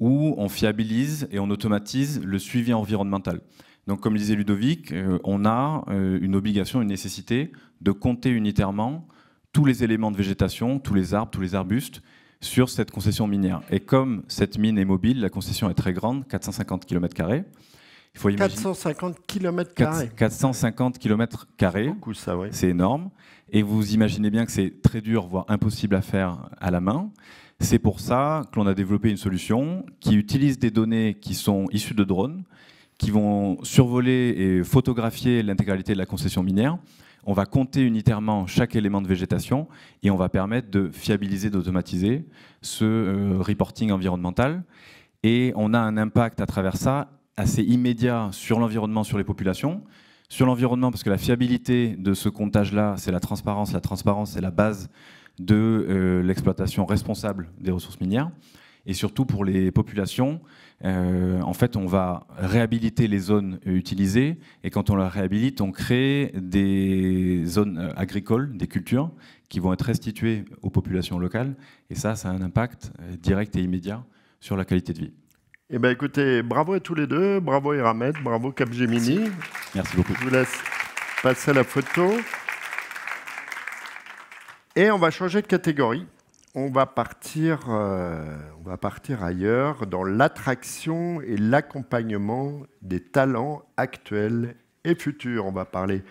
où on fiabilise et on automatise le suivi environnemental. Donc, comme disait Ludovic, on a une obligation, une nécessité de compter unitairement tous les éléments de végétation, tous les arbres, tous les arbustes, sur cette concession minière. Et comme cette mine est mobile, la concession est très grande, 450 km². Il faut imaginer 450 km². 450 km². C'est énorme. Et vous imaginez bien que c'est très dur, voire impossible à faire à la main. C'est pour ça que l'on a développé une solution qui utilise des données qui sont issues de drones, qui vont survoler et photographier l'intégralité de la concession minière. On va compter unitairement chaque élément de végétation et on va permettre de fiabiliser, d'automatiser ce reporting environnemental. Et on a un impact à travers ça assez immédiat sur l'environnement, sur les populations. Sur l'environnement, parce que la fiabilité de ce comptage-là, c'est la transparence. La transparence, c'est la base de l'exploitation responsable des ressources minières. Et surtout pour les populations, en fait, on va réhabiliter les zones utilisées. Et quand on les réhabilite, on crée des zones agricoles, des cultures, qui vont être restituées aux populations locales. Et ça a un impact direct et immédiat sur la qualité de vie. Eh bien, écoutez, bravo à tous les deux. Bravo Eramet, bravo Capgemini. Merci beaucoup. Je vous laisse passer à la photo. Et on va changer de catégorie. On va partir ailleurs, dans l'attraction et l'accompagnement des talents actuels et futurs. On va parler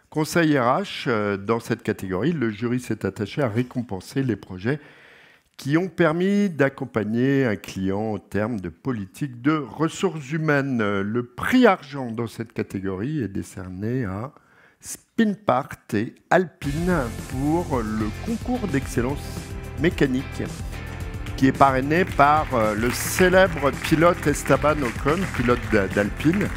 conseil RH. Dans cette catégorie, le jury s'est attaché à récompenser les projets qui ont permis d'accompagner un client en termes de politique de ressources humaines. Le prix argent dans cette catégorie est décerné à Spinpart et Alpine pour le concours d'excellence mécanique qui est parrainé par le célèbre pilote Esteban Ocon, pilote d'Alpine,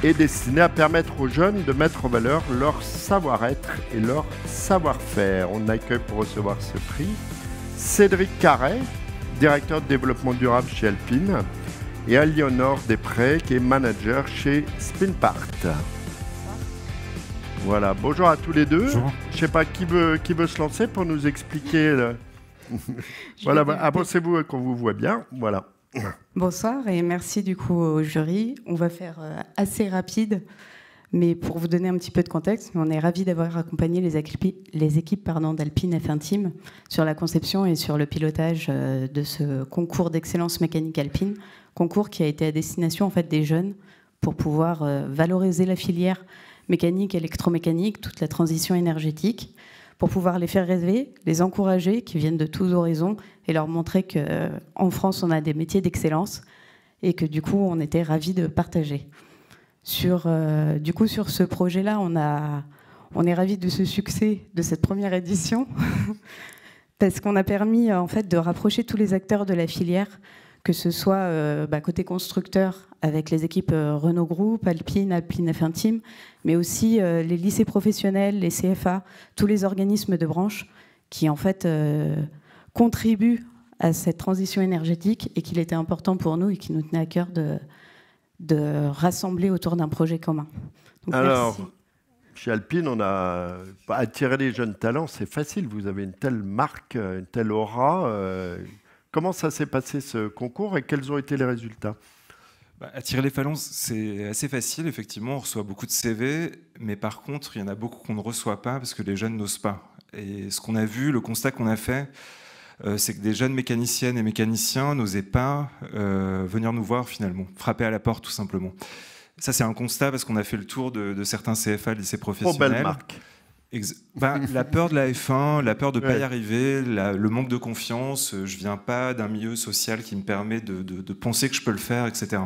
et destiné à permettre aux jeunes de mettre en valeur leur savoir-être et leur savoir-faire. On accueille pour recevoir ce prix Cédric Carret, directeur de développement durable chez Alpine, et Aliénor Després, qui est manager chez Spinpart. Voilà, bonjour à tous les deux. Bonjour. Je ne sais pas qui veut se lancer pour nous expliquer. Voilà, avancez-vous qu'on vous voit bien. Voilà. Bonsoir et merci du coup au jury. On va faire assez rapide, mais pour vous donner un petit peu de contexte, on est ravis d'avoir accompagné les équipes d'Alpine F1 Team sur la conception et sur le pilotage de ce concours d'excellence mécanique Alpine, concours qui a été à destination en fait des jeunes pour pouvoir valoriser la filière mécanique, électromécanique, toute la transition énergétique, pour pouvoir les faire rêver, les encourager, qui viennent de tous horizons, et leur montrer qu'en France, on a des métiers d'excellence et que du coup, on était ravis de partager. Sur ce projet-là, on est ravis de ce succès de cette première édition parce qu'on a permis en fait de rapprocher tous les acteurs de la filière, que ce soit côté constructeur avec les équipes Renault Group, Alpine F1 Team, mais aussi les lycées professionnels, les CFA, tous les organismes de branche qui en fait contribuent à cette transition énergétique et qu'il était important pour nous et qui nous tenait à cœur de rassembler autour d'un projet commun. Donc, alors, merci. Chez Alpine, on a attiré les jeunes talents, c'est facile. Vous avez une telle marque, une telle aura. Comment ça s'est passé ce concours et quels ont été les résultats ? Attirer les talents, c'est assez facile, effectivement. On reçoit beaucoup de CV, mais par contre, il y en a beaucoup qu'on ne reçoit pas parce que les jeunes n'osent pas. Et ce qu'on a vu, le constat qu'on a fait, c'est que des jeunes mécaniciennes et mécaniciens n'osaient pas venir nous voir finalement, frapper à la porte tout simplement. Ça, c'est un constat parce qu'on a fait le tour de certains CFA, lycées professionnels. Belle marque. La peur de la F1, la peur de ne pas y arriver, le manque de confiance, je ne viens pas d'un milieu social qui me permet de penser que je peux le faire, etc.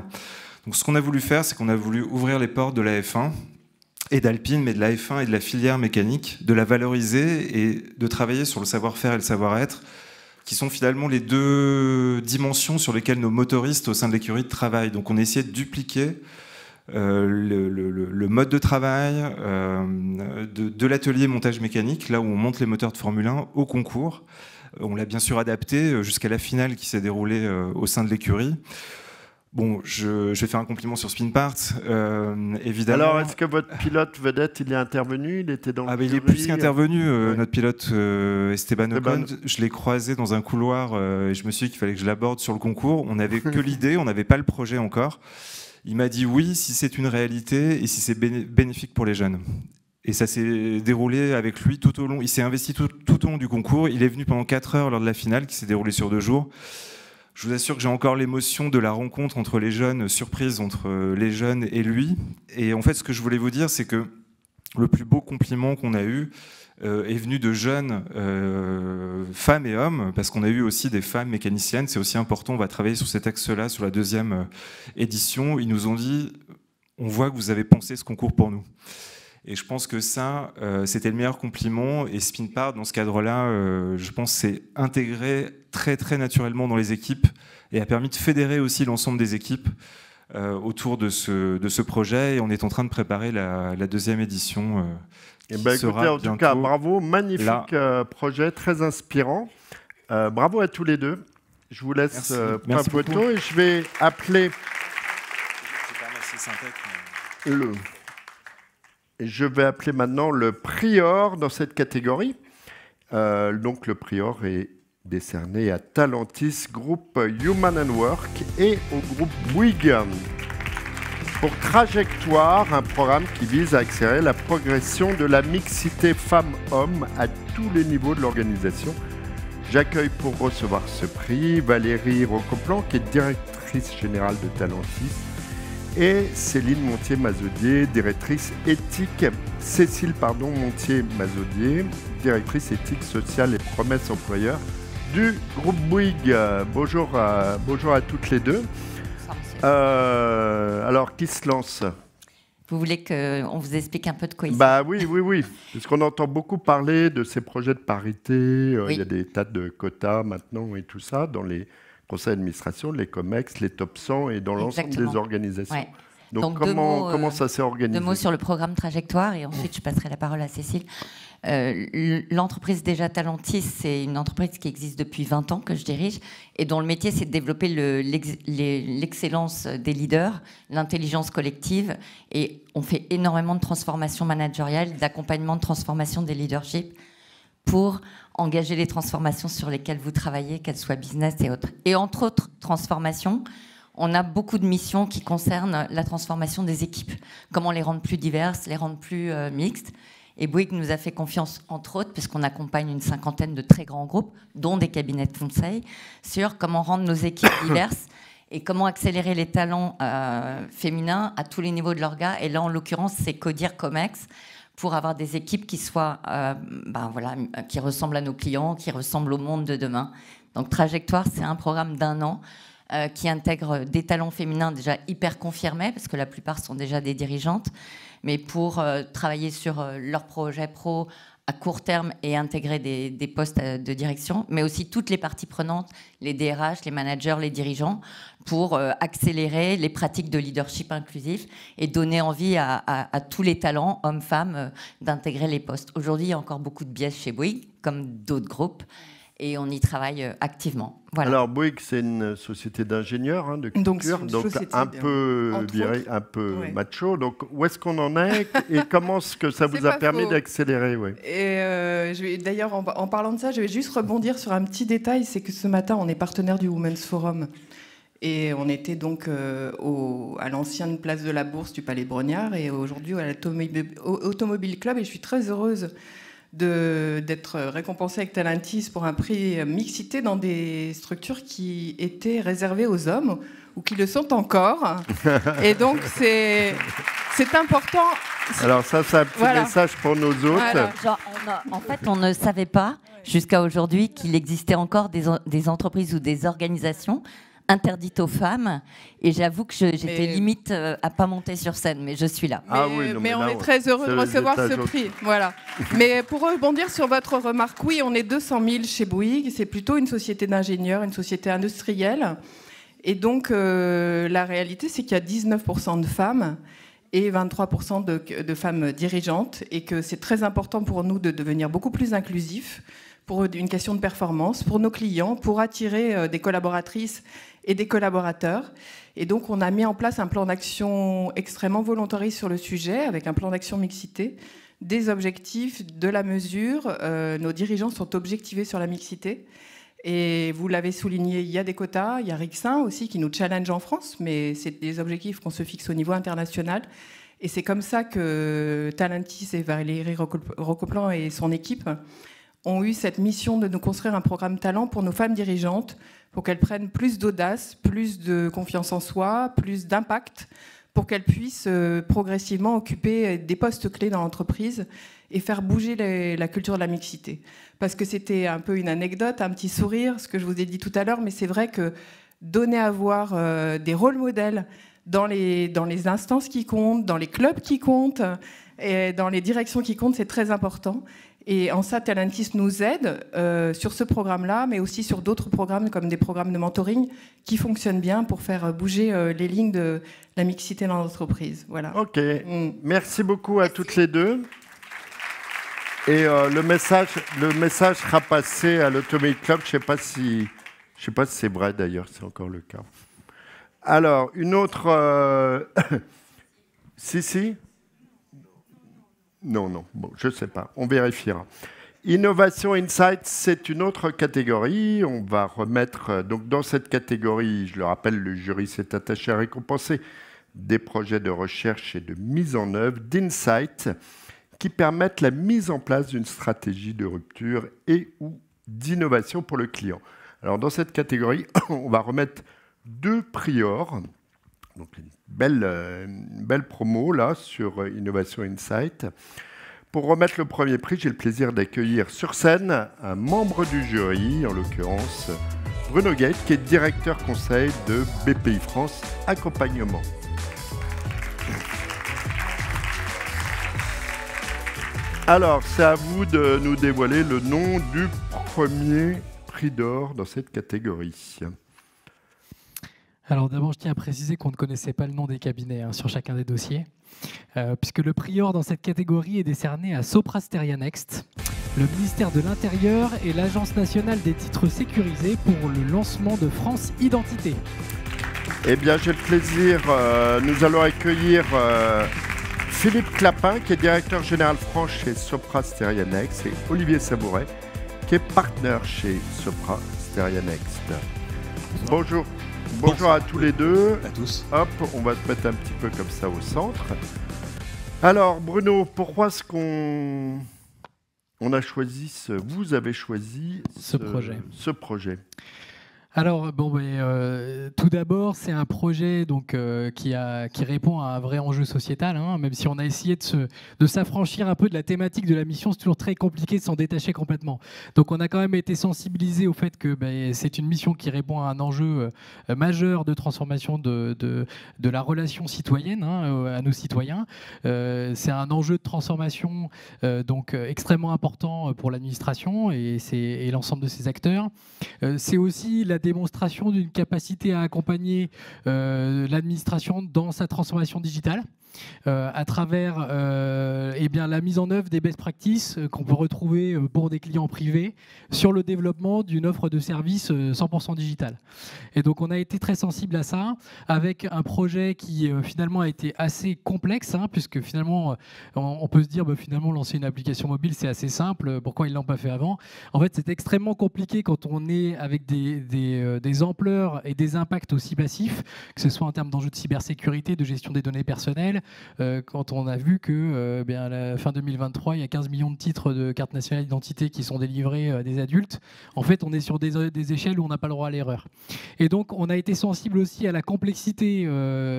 Donc ce qu'on a voulu faire, c'est qu'on a voulu ouvrir les portes de la F1 et d'Alpine, mais de la F1 et de la filière mécanique, de la valoriser et de travailler sur le savoir-faire et le savoir-être, qui sont finalement les deux dimensions sur lesquelles nos motoristes au sein de l'écurie travaillent. Donc on a essayé de dupliquer le mode de travail de l'atelier montage mécanique, là où on monte les moteurs de Formule 1, au concours. On l'a bien sûr adapté jusqu'à la finale qui s'est déroulée au sein de l'écurie. Bon, je vais faire un compliment sur Spinpart, évidemment. Alors, est-ce que votre pilote vedette, il est intervenu? Il était dans le il est plus qu'intervenu, notre pilote Esteban Ocon. Je l'ai croisé dans un couloir et je me suis dit qu'il fallait que je l'aborde sur le concours. On n'avait que l'idée, on n'avait pas le projet encore. Il m'a dit oui, si c'est une réalité et si c'est bénéfique pour les jeunes. Et ça s'est déroulé avec lui tout au long. Il s'est investi tout au long du concours. Il est venu pendant 4 heures lors de la finale qui s'est déroulée sur 2 jours. Je vous assure que j'ai encore l'émotion de la rencontre entre les jeunes, surprise entre les jeunes et lui. Et en fait, ce que je voulais vous dire, c'est que le plus beau compliment qu'on a eu est venu de jeunes femmes et hommes, parce qu'on a eu aussi des femmes mécaniciennes. C'est aussi important, on va travailler sur cet axe-là, sur la 2e édition. Ils nous ont dit, on voit que vous avez pensé ce concours pour nous. Et je pense que ça, c'était le meilleur compliment. Et Spinpart, dans ce cadre-là, je pense, s'est intégré très, très naturellement dans les équipes et a permis de fédérer aussi l'ensemble des équipes autour de ce projet. Et on est en train de préparer la 2e édition. Écoutez, en tout cas, bravo. Magnifique projet, très inspirant. Bravo à tous les deux. Je vous laisse prendre une photo et je vais appeler Je vais appeler maintenant le Prior dans cette catégorie. Donc le Prior est décerné à Talentis, groupe Human and Work et au groupe Bouygues. Pour Trajectoire, un programme qui vise à accélérer la progression de la mixité femmes-hommes à tous les niveaux de l'organisation. J'accueille pour recevoir ce prix Valérie Rocoplan, qui est directrice générale de Talentis, et Céline Montier-Mazaudier, directrice éthique, Cécile Montier-Mazaudier, directrice éthique sociale et promesse employeur du groupe Bouygues. Bonjour à toutes les deux. Alors, qui se lance? Vous voulez qu'on vous explique un peu de quoi il s'agit? Oui. Parce qu'on entend beaucoup parler de ces projets de parité. Il y a des tas de quotas maintenant et tout ça dans les conseils d'administration, les COMEX, les top 100 et dans l'ensemble des organisations. Ouais. Donc comment ça s'est organisé? 2 mots sur le programme Trajectoire et ensuite je passerai la parole à Cécile. L'entreprise déjà Talentis, c'est une entreprise qui existe depuis 20 ans que je dirige et dont le métier c'est de développer l'excellence des leaders, l'intelligence collective, et on fait énormément de transformation managériale, d'accompagnement de transformation des leaderships pour engager les transformations sur lesquelles vous travaillez, qu'elles soient business et autres. Et entre autres transformations, on a beaucoup de missions qui concernent la transformation des équipes. Comment les rendre plus diverses, les rendre plus mixtes. Et Bouygues nous a fait confiance, entre autres, parce qu'on accompagne une 50aine de très grands groupes, dont des cabinets de conseil, sur comment rendre nos équipes diverses et comment accélérer les talents féminins à tous les niveaux de l'orga. Et là, en l'occurrence, c'est CODIR COMEX, pour avoir des équipes qui soient, qui ressemblent à nos clients, qui ressemblent au monde de demain. Donc Trajectoire, c'est un programme d'1 an qui intègre des talents féminins déjà hyper confirmés, parce que la plupart sont déjà des dirigeantes, mais pour travailler sur leurs projets pro à court terme et intégrer des postes de direction, mais aussi toutes les parties prenantes, les DRH, les managers, les dirigeants, pour accélérer les pratiques de leadership inclusif et donner envie à tous les talents, hommes, femmes, d'intégrer les postes. Aujourd'hui, il y a encore beaucoup de biais chez Bouygues, comme d'autres groupes, et on y travaille activement. Voilà. Alors Bouygues, c'est une société d'ingénieurs de culture, donc un peu macho. Donc où est-ce qu'on en est et comment est-ce que ça vous a permis d'accélérer? Et d'ailleurs, en parlant de ça, je vais juste rebondir sur un petit détail, c'est que ce matin, on est partenaire du Women's Forum. Et on était donc à l'ancienne place de la Bourse du Palais Brognard et aujourd'hui à l'Automobile Club. Et je suis très heureuse d'être récompensée avec Talentis pour un prix mixité dans des structures qui étaient réservées aux hommes ou qui le sont encore. Et donc c'est important. Alors ça c'est un petit message pour nos autres. Voilà. En fait, on ne savait pas jusqu'à aujourd'hui qu'il existait encore des entreprises ou des organisations interdites aux femmes, et j'avoue que j'étais limite à pas monter sur scène, mais je suis là. Mais on est très heureux de recevoir ce prix. Voilà. Mais pour rebondir sur votre remarque, oui, on est 200 000 chez Bouygues, c'est plutôt une société d'ingénieurs, une société industrielle, et donc la réalité, c'est qu'il y a 19% de femmes et 23% de femmes dirigeantes, et que c'est très important pour nous de devenir beaucoup plus inclusifs, pour une question de performance, pour nos clients, pour attirer des collaboratrices et des collaborateurs. Et donc, on a mis en place un plan d'action extrêmement volontariste sur le sujet, avec un plan d'action mixité, des objectifs, de la mesure. Nos dirigeants sont objectivés sur la mixité. Et vous l'avez souligné, il y a des quotas, il y a Rixin aussi qui nous challenge en France, mais c'est des objectifs qu'on se fixe au niveau international. Et c'est comme ça que Talentis et Valérie Rocoplan et son équipe ont eu cette mission de nous construire un programme talent pour nos femmes dirigeantes, pour qu'elles prennent plus d'audace, plus de confiance en soi, plus d'impact, pour qu'elles puissent progressivement occuper des postes clés dans l'entreprise et faire bouger la culture de la mixité. Parce que c'était un peu une anecdote, un petit sourire, ce que je vous ai dit tout à l'heure, mais c'est vrai que donner à voir des rôles modèles dans les instances qui comptent, dans les clubs qui comptent, et dans les directions qui comptent, c'est très important. Et en ça, Talentis nous aide sur ce programme-là, mais aussi sur d'autres programmes, comme des programmes de mentoring, qui fonctionnent bien pour faire bouger les lignes de la mixité dans l'entreprise. Voilà. Ok, merci beaucoup à toutes les deux. Et le message sera passé à l'Automate Club. Je ne sais pas si c'est vrai d'ailleurs, c'est encore le cas. Alors, une autre... Si. Non, bon, je ne sais pas, on vérifiera. Innovation Insight, c'est une autre catégorie. On va remettre, donc dans cette catégorie, je le rappelle, le jury s'est attaché à récompenser des projets de recherche et de mise en œuvre d'insight qui permettent la mise en place d'une stratégie de rupture et ou d'innovation pour le client. Alors dans cette catégorie, on va remettre 2 priors. Donc une belle promo là sur Innovation Insight. Pour remettre le premier prix, j'ai le plaisir d'accueillir sur scène un membre du jury, en l'occurrence Bruno Gate, qui est directeur conseil de BPI France Accompagnement. Alors, c'est à vous de nous dévoiler le nom du premier prix d'or dans cette catégorie. Alors d'abord, je tiens à préciser qu'on ne connaissait pas le nom des cabinets sur chacun des dossiers, puisque le prix d'or dans cette catégorie est décerné à Sopra Steria Next, le ministère de l'Intérieur et l'Agence nationale des titres sécurisés pour le lancement de France Identité. Eh bien, j'ai le plaisir, nous allons accueillir Philippe Clapin, qui est directeur général France chez Sopra Steria Next, et Olivier Sabouret, qui est partenaire chez Sopra Steria Next. Bonjour. Bonjour à tous les deux. À tous. Hop, on va se mettre un petit peu comme ça au centre. Alors, Bruno, pourquoi est-ce qu'on a choisi vous avez choisi ce projet? Alors, tout d'abord, c'est un projet donc, qui répond à un vrai enjeu sociétal, même si on a essayé de s'affranchir un peu de la thématique de la mission, c'est toujours très compliqué de s'en détacher complètement. Donc on a quand même été sensibilisé au fait que c'est une mission qui répond à un enjeu majeur de transformation de la relation citoyenne à nos citoyens. C'est un enjeu de transformation donc extrêmement important pour l'administration et l'ensemble de ses acteurs. C'est aussi la démonstration d'une capacité à accompagner l'administration dans sa transformation digitale. À travers la mise en œuvre des best practices qu'on peut retrouver pour des clients privés sur le développement d'une offre de service 100% digitale. Et donc on a été très sensible à ça, avec un projet qui finalement a été assez complexe, puisque finalement on peut se dire finalement lancer une application mobile c'est assez simple, pourquoi ils ne l'ont pas fait avant? En fait c'est extrêmement compliqué quand on est avec des ampleurs et des impacts aussi massifs, que ce soit en termes d'enjeux de cybersécurité, de gestion des données personnelles. Quand on a vu que à la fin 2023, il y a 15 millions de titres de carte nationale d'identité qui sont délivrés à des adultes, en fait, on est sur des échelles où on n'a pas le droit à l'erreur. Et donc, on a été sensible aussi à la complexité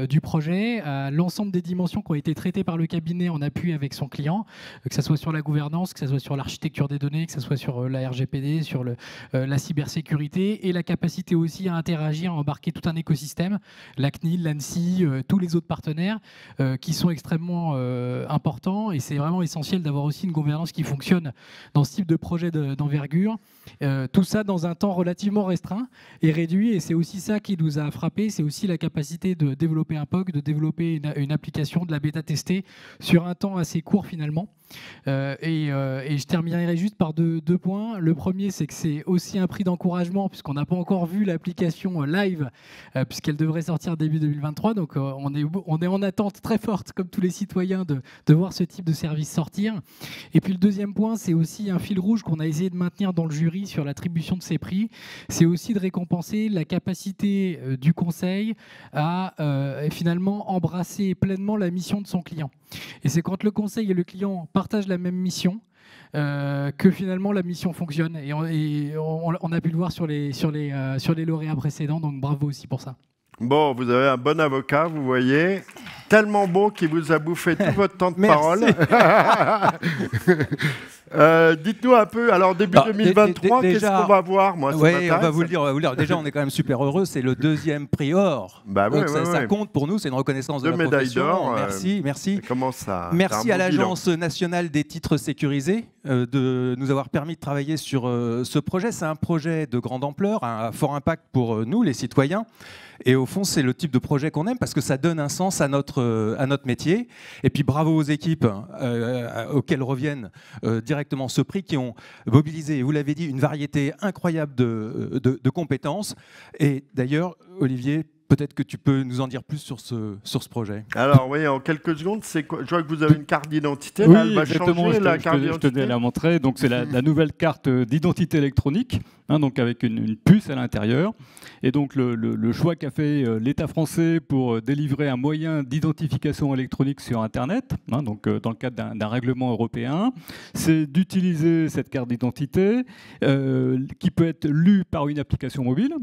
du projet, à l'ensemble des dimensions qui ont été traitées par le cabinet en appui avec son client, que ce soit sur la gouvernance, que ce soit sur l'architecture des données, que ce soit sur la RGPD, sur la cybersécurité, et la capacité aussi à interagir, à embarquer tout un écosystème, la CNIL, l'ANSSI, tous les autres partenaires, qui sont extrêmement importants, et c'est vraiment essentiel d'avoir aussi une gouvernance qui fonctionne dans ce type de projet d'envergure. Tout ça dans un temps relativement restreint et réduit, et c'est aussi ça qui nous a frappé, c'est aussi la capacité de développer un POC, de développer une application, de la bêta tester sur un temps assez court finalement. Et je terminerai juste par deux points. Le premier, c'est que c'est aussi un prix d'encouragement, puisqu'on n'a pas encore vu l'application live, puisqu'elle devrait sortir début 2023. Donc on est en attente très forte, comme tous les citoyens, de voir ce type de service sortir. Et puis le deuxième point, c'est aussi un fil rouge qu'on a essayé de maintenir dans le jury sur l'attribution de ces prix. C'est aussi de récompenser la capacité du conseil à finalement embrasser pleinement la mission de son client. Et c'est quand le conseil et le client partagent la même mission que finalement la mission fonctionne. Et on a pu le voir sur les lauréats précédents, donc bravo aussi pour ça. Bon, vous avez un bon avocat, vous voyez. Tellement bon qu'il vous a bouffé tout votre temps de parole. Dites-nous un peu, alors début 2023, qu'est-ce qu'on va voir, moi? Oui, on va vous le dire. Déjà, on est quand même super heureux. C'est le deuxième prix or. Bah, donc ça compte pour nous. C'est une reconnaissance de la profession. D'or. Merci. Ça merci à l'Agence nationale des titres sécurisés de nous avoir permis de travailler sur ce projet. C'est un projet de grande ampleur, un fort impact pour nous, les citoyens. Et au fond, c'est le type de projet qu'on aime parce que ça donne un sens à notre métier. Et puis bravo aux équipes auxquelles reviennent directement ce prix, qui ont mobilisé, vous l'avez dit, une variété incroyable de compétences. Et d'ailleurs, Olivier, peut-être que tu peux nous en dire plus sur ce projet. Alors oui, en quelques secondes, c'est quoi? Je vois que vous avez une carte d'identité. Oui, elle va exactement, changer, la carte d'identité. Je tenais à la montrer. Donc c'est la nouvelle carte d'identité électronique, donc avec une puce à l'intérieur. Et donc le choix qu'a fait l'État français pour délivrer un moyen d'identification électronique sur Internet, donc dans le cadre d'un règlement européen, c'est d'utiliser cette carte d'identité qui peut être lue par une application mobile.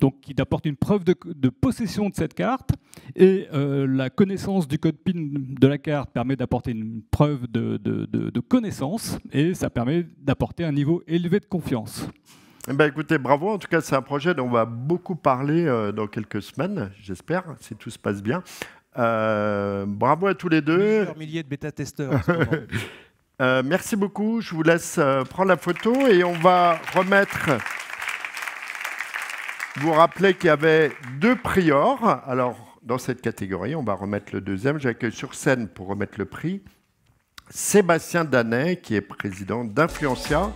Donc qui apporte une preuve de possession de cette carte, et la connaissance du code PIN de la carte permet d'apporter une preuve de connaissance, et ça permet d'apporter un niveau élevé de confiance. Eh ben, écoutez, bravo. En tout cas, c'est un projet dont on va beaucoup parler dans quelques semaines, j'espère, si tout se passe bien. Bravo à tous les deux. Plusieurs milliers de bêta-testeurs en ce moment. Merci beaucoup. Je vous laisse prendre la photo et on va remettre... Vous rappelez qu'il y avait 2 prix or. Alors, dans cette catégorie, on va remettre le deuxième. J'accueille sur scène pour remettre le prix Sébastien Danet, qui est président d'Influencia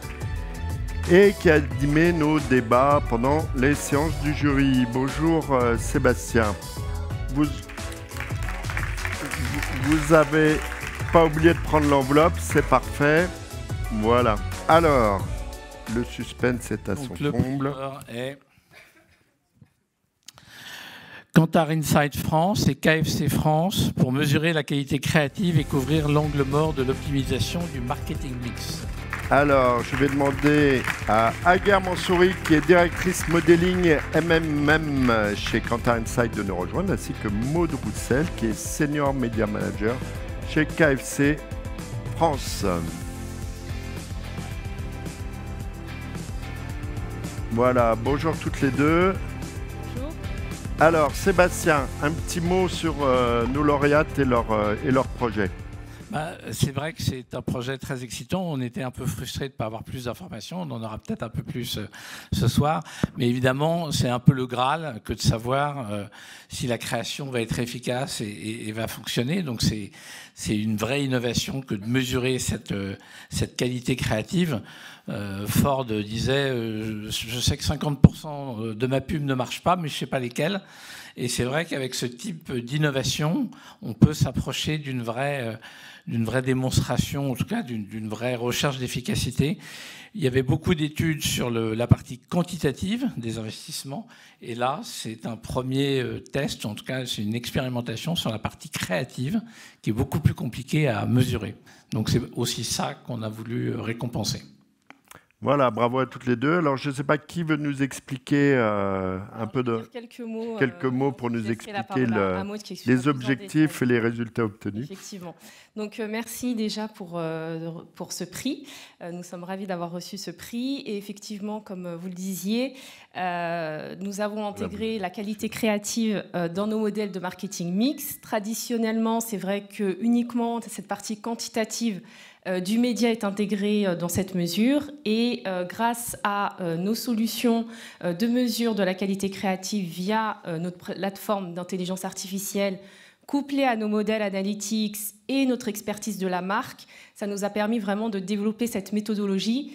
et qui a animé nos débats pendant les séances du jury. Bonjour Sébastien. Vous avez pas oublié de prendre l'enveloppe, c'est parfait. Voilà. Alors, le suspense est à son comble. Kantar Insight France et KFC France pour mesurer la qualité créative et couvrir l'angle mort de l'optimisation du marketing mix. Alors, je vais demander à Aguerre Mansouri, qui est directrice modeling MMM chez Kantar Insight, de nous rejoindre, ainsi que Maud Roussel, qui est senior media manager chez KFC France. Voilà, bonjour toutes les deux. Bonjour. Alors, Sébastien, un petit mot sur nos lauréates et leur projet. C'est vrai que c'est un projet très excitant. On était un peu frustrés de ne pas avoir plus d'informations. On en aura peut-être un peu plus ce soir. Mais évidemment, c'est un peu le Graal que de savoir si la création va être efficace et va fonctionner. Donc c'est une vraie innovation que de mesurer cette qualité créative. Ford disait je sais que 50% de ma pub ne marche pas, mais je ne sais pas lesquelles. Et c'est vrai qu'avec ce type d'innovation, on peut s'approcher d'une vraie démonstration, en tout cas d'une vraie recherche d'efficacité. Il y avait beaucoup d'études sur la partie quantitative des investissements, et là, c'est un premier test, en tout cas, c'est une expérimentation sur la partie créative, qui est beaucoup plus compliquée à mesurer. Donc c'est aussi ça qu'on a voulu récompenser. Voilà, bravo à toutes les deux. Alors, je ne sais pas qui veut nous expliquer un peu de... Quelques mots pour nous expliquer les objectifs et les résultats obtenus. Effectivement. Donc, merci déjà pour ce prix. Nous sommes ravis d'avoir reçu ce prix. Et effectivement, comme vous le disiez, nous avons intégré la qualité créative dans nos modèles de marketing mix. Traditionnellement, c'est vrai que uniquement cette partie quantitative du média est intégrée dans cette mesure, et grâce à nos solutions de mesure de la qualité créative via notre plateforme d'intelligence artificielle couplé à nos modèles analytics et notre expertise de la marque, ça nous a permis vraiment de développer cette méthodologie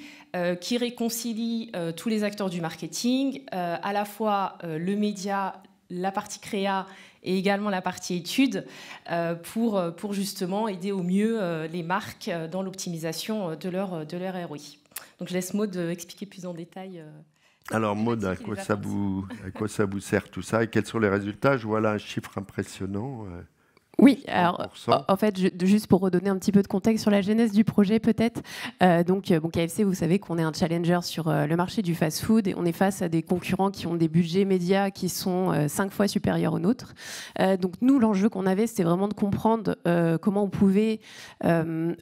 qui réconcilie tous les acteurs du marketing, à la fois le média, la partie créa et également la partie études pour justement aider au mieux les marques dans l'optimisation de leur ROI. Donc je laisse Maud expliquer plus en détail. Alors Maud, à quoi ça vous sert tout ça et quels sont les résultats? Je vois là un chiffre impressionnant. Oui, alors en fait, juste pour redonner un petit peu de contexte sur la genèse du projet peut-être, donc KFC, vous savez qu'on est un challenger sur le marché du fast-food et on est face à des concurrents qui ont des budgets médias qui sont 5 fois supérieurs aux nôtres. Donc nous, l'enjeu qu'on avait, c'était vraiment de comprendre comment on pouvait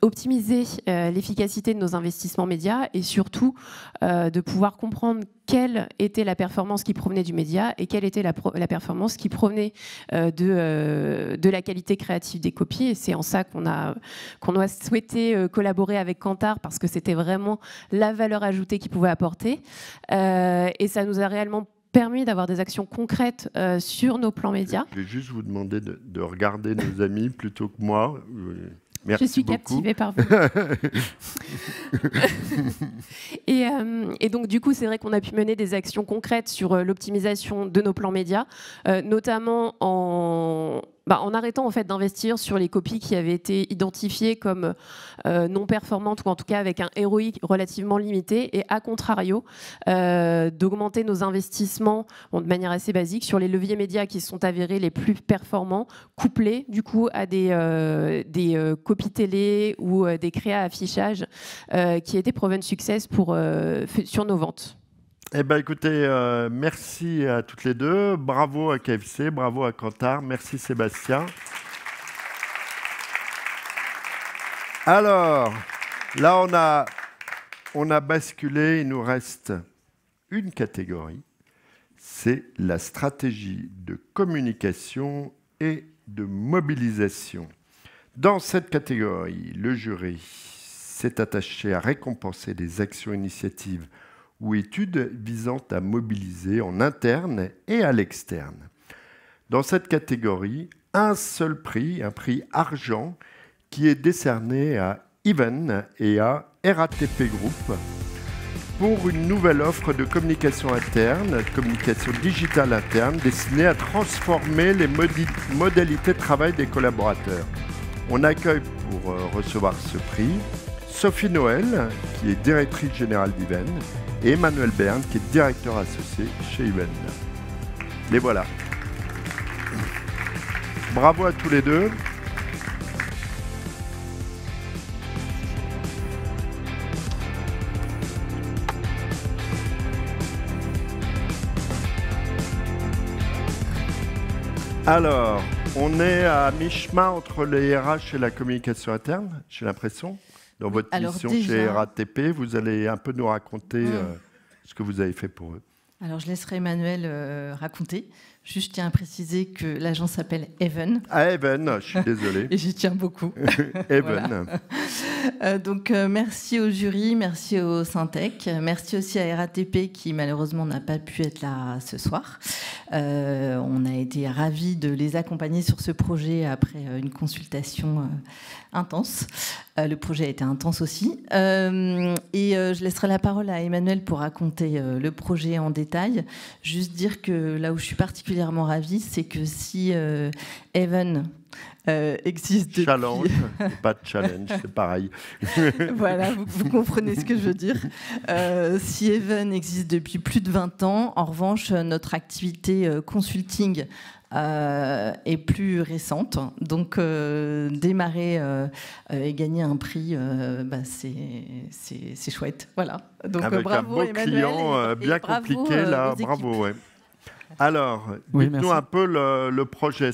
optimiser l'efficacité de nos investissements médias et surtout de pouvoir comprendre quelle était la performance qui provenait du média et quelle était la performance qui provenait de la qualité créative des copies. Et c'est en ça qu'on a souhaité collaborer avec Kantar parce que c'était vraiment la valeur ajoutée qu'ils pouvaient apporter. Et ça nous a réellement permis d'avoir des actions concrètes sur nos plans médias. Je vais juste vous demander de regarder nos amis plutôt que moi. Merci je suis beaucoup. Captivée par vous. Et donc, du coup, c'est vrai qu'on a pu mener des actions concrètes sur l'optimisation de nos plans médias, notamment en arrêtant en fait d'investir sur les copies qui avaient été identifiées comme non performantes ou en tout cas avec un ROI relativement limité, et à contrario d'augmenter nos investissements de manière assez basique sur les leviers médias qui sont avérés les plus performants, couplés du coup à des copies télé ou des créas affichage qui étaient proven success sur nos ventes. Eh bien, écoutez, merci à toutes les deux. Bravo à KFC, bravo à Kantar. Merci Sébastien. Alors, là, on a basculé. Il nous reste une catégorie. C'est la stratégie de communication et de mobilisation. Dans cette catégorie, le jury s'est attaché à récompenser les actions initiatives ou études visant à mobiliser en interne et à l'externe. Dans cette catégorie, un seul prix, un prix argent, qui est décerné à Even et à RATP Group pour une nouvelle offre de communication interne, de communication digitale interne, destinée à transformer les modalités de travail des collaborateurs. On accueille pour recevoir ce prix Sophie Noël, qui est directrice générale d'Even, et Emmanuel Bern, qui est directeur associé chez Even. Les voilà. Bravo à tous les deux. Alors, on est à mi-chemin entre les RH et la communication interne, j'ai l'impression. Dans votre mission chez RATP, vous allez un peu nous raconter ce que vous avez fait pour eux. Alors, je laisserai Emmanuel raconter. Juste, je tiens à préciser que l'agence s'appelle Even. Ah, Even, je suis désolé. Et j'y tiens beaucoup. Even. Donc, merci au jury, merci au Syntec, merci aussi à RATP qui, malheureusement, n'a pas pu être là ce soir. On a été ravis de les accompagner sur ce projet après une consultation intense. Le projet a été intense aussi. Je laisserai la parole à Emmanuel pour raconter le projet en détail. Juste dire que là où je suis particulièrement ravie, c'est que si Even existe depuis... Challenge, pas de challenge, c'est pareil. Voilà, vous comprenez ce que je veux dire. Si Even existe depuis plus de 20 ans, en revanche, notre activité consulting est plus récente. Donc, démarrer et gagner un prix, c'est chouette. Voilà. Donc, avec bravo, un beau Emmanuel, client bien compliqué, là. Bravo, ouais. Alors, dites-nous un peu le projet.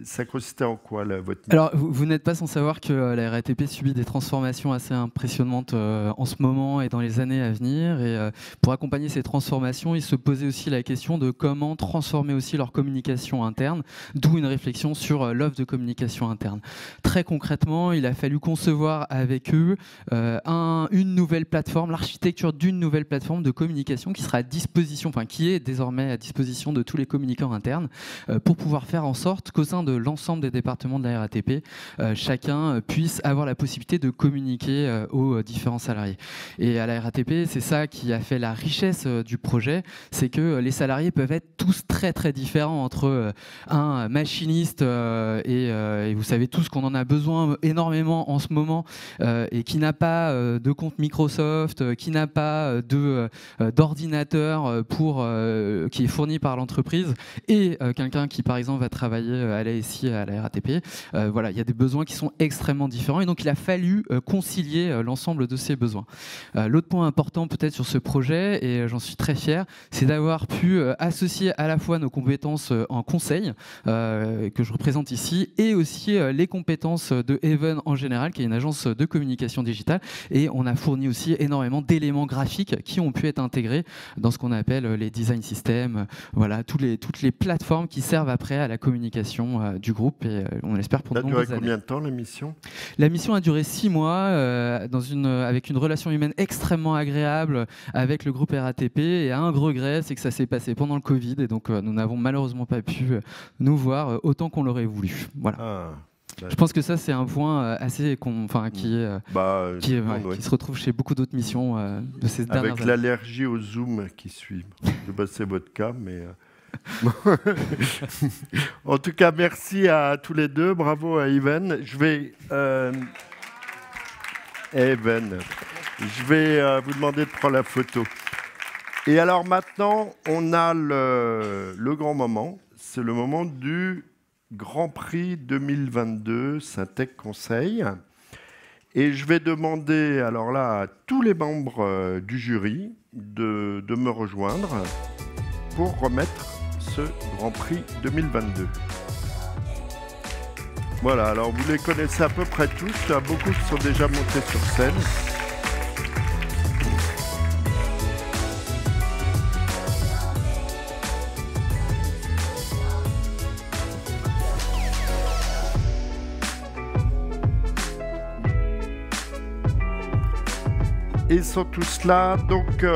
Ça consistait en quoi, votre mission ? Alors, vous n'êtes pas sans savoir que la RATP subit des transformations assez impressionnantes en ce moment et dans les années à venir. Et pour accompagner ces transformations, ils se posaient aussi la question de comment transformer aussi leur communication interne, d'où une réflexion sur l'offre de communication interne. Très concrètement, il a fallu concevoir avec eux une nouvelle plateforme, l'architecture d'une nouvelle plateforme de communication qui sera à disposition, enfin qui est désormais à disposition de tous les communicants internes pour pouvoir faire en sorte qu'au sein de l'ensemble des départements de la RATP, chacun puisse avoir la possibilité de communiquer aux différents salariés. Et à la RATP, c'est ça qui a fait la richesse du projet, c'est que les salariés peuvent être tous très très différents entre un machiniste et vous savez tous qu'on en a besoin énormément en ce moment et qui n'a pas de compte Microsoft, qui n'a pas d'ordinateur qui est fourni par l'entreprise et quelqu'un qui par exemple va travailler à l'ASI, à la RATP. Voilà, il y a des besoins qui sont extrêmement différents et donc il a fallu concilier l'ensemble de ces besoins. L'autre point important peut-être sur ce projet, et j'en suis très fier, c'est d'avoir pu associer à la fois nos compétences en conseil, que je représente ici, et aussi les compétences de Even en général, qui est une agence de communication digitale, et on a fourni aussi énormément d'éléments graphiques qui ont pu être intégrés dans ce qu'on appelle les design systems, voilà, toutes les plateformes qui servent après à la communication du groupe, et on espère pour de nombreuses années. Ça a duré combien de temps la mission ? La mission a duré 6 mois, avec une relation humaine extrêmement agréable avec le groupe RATP, et un regret, c'est que ça s'est passé pendant le Covid, et donc nous n'avons malheureusement pas pu nous voir autant qu'on l'aurait voulu. Voilà. Je pense que ça, c'est un point assez qui se retrouve chez beaucoup d'autres missions de ces dernières années. Avec l'allergie au Zoom qui suit. Je ne sais pas si c'est votre cas, mais... En tout cas, merci à tous les deux. Bravo à Even. Je vais vous demander de prendre la photo. Et alors maintenant, on a le grand moment. C'est le moment du Grand Prix 2022 Syntec Conseil. Et je vais demander alors là à tous les membres du jury de me rejoindre pour remettre ce Grand Prix 2022. Voilà, alors vous les connaissez à peu près tous. Il y a beaucoup qui sont déjà montés sur scène. Ils sont tous là, donc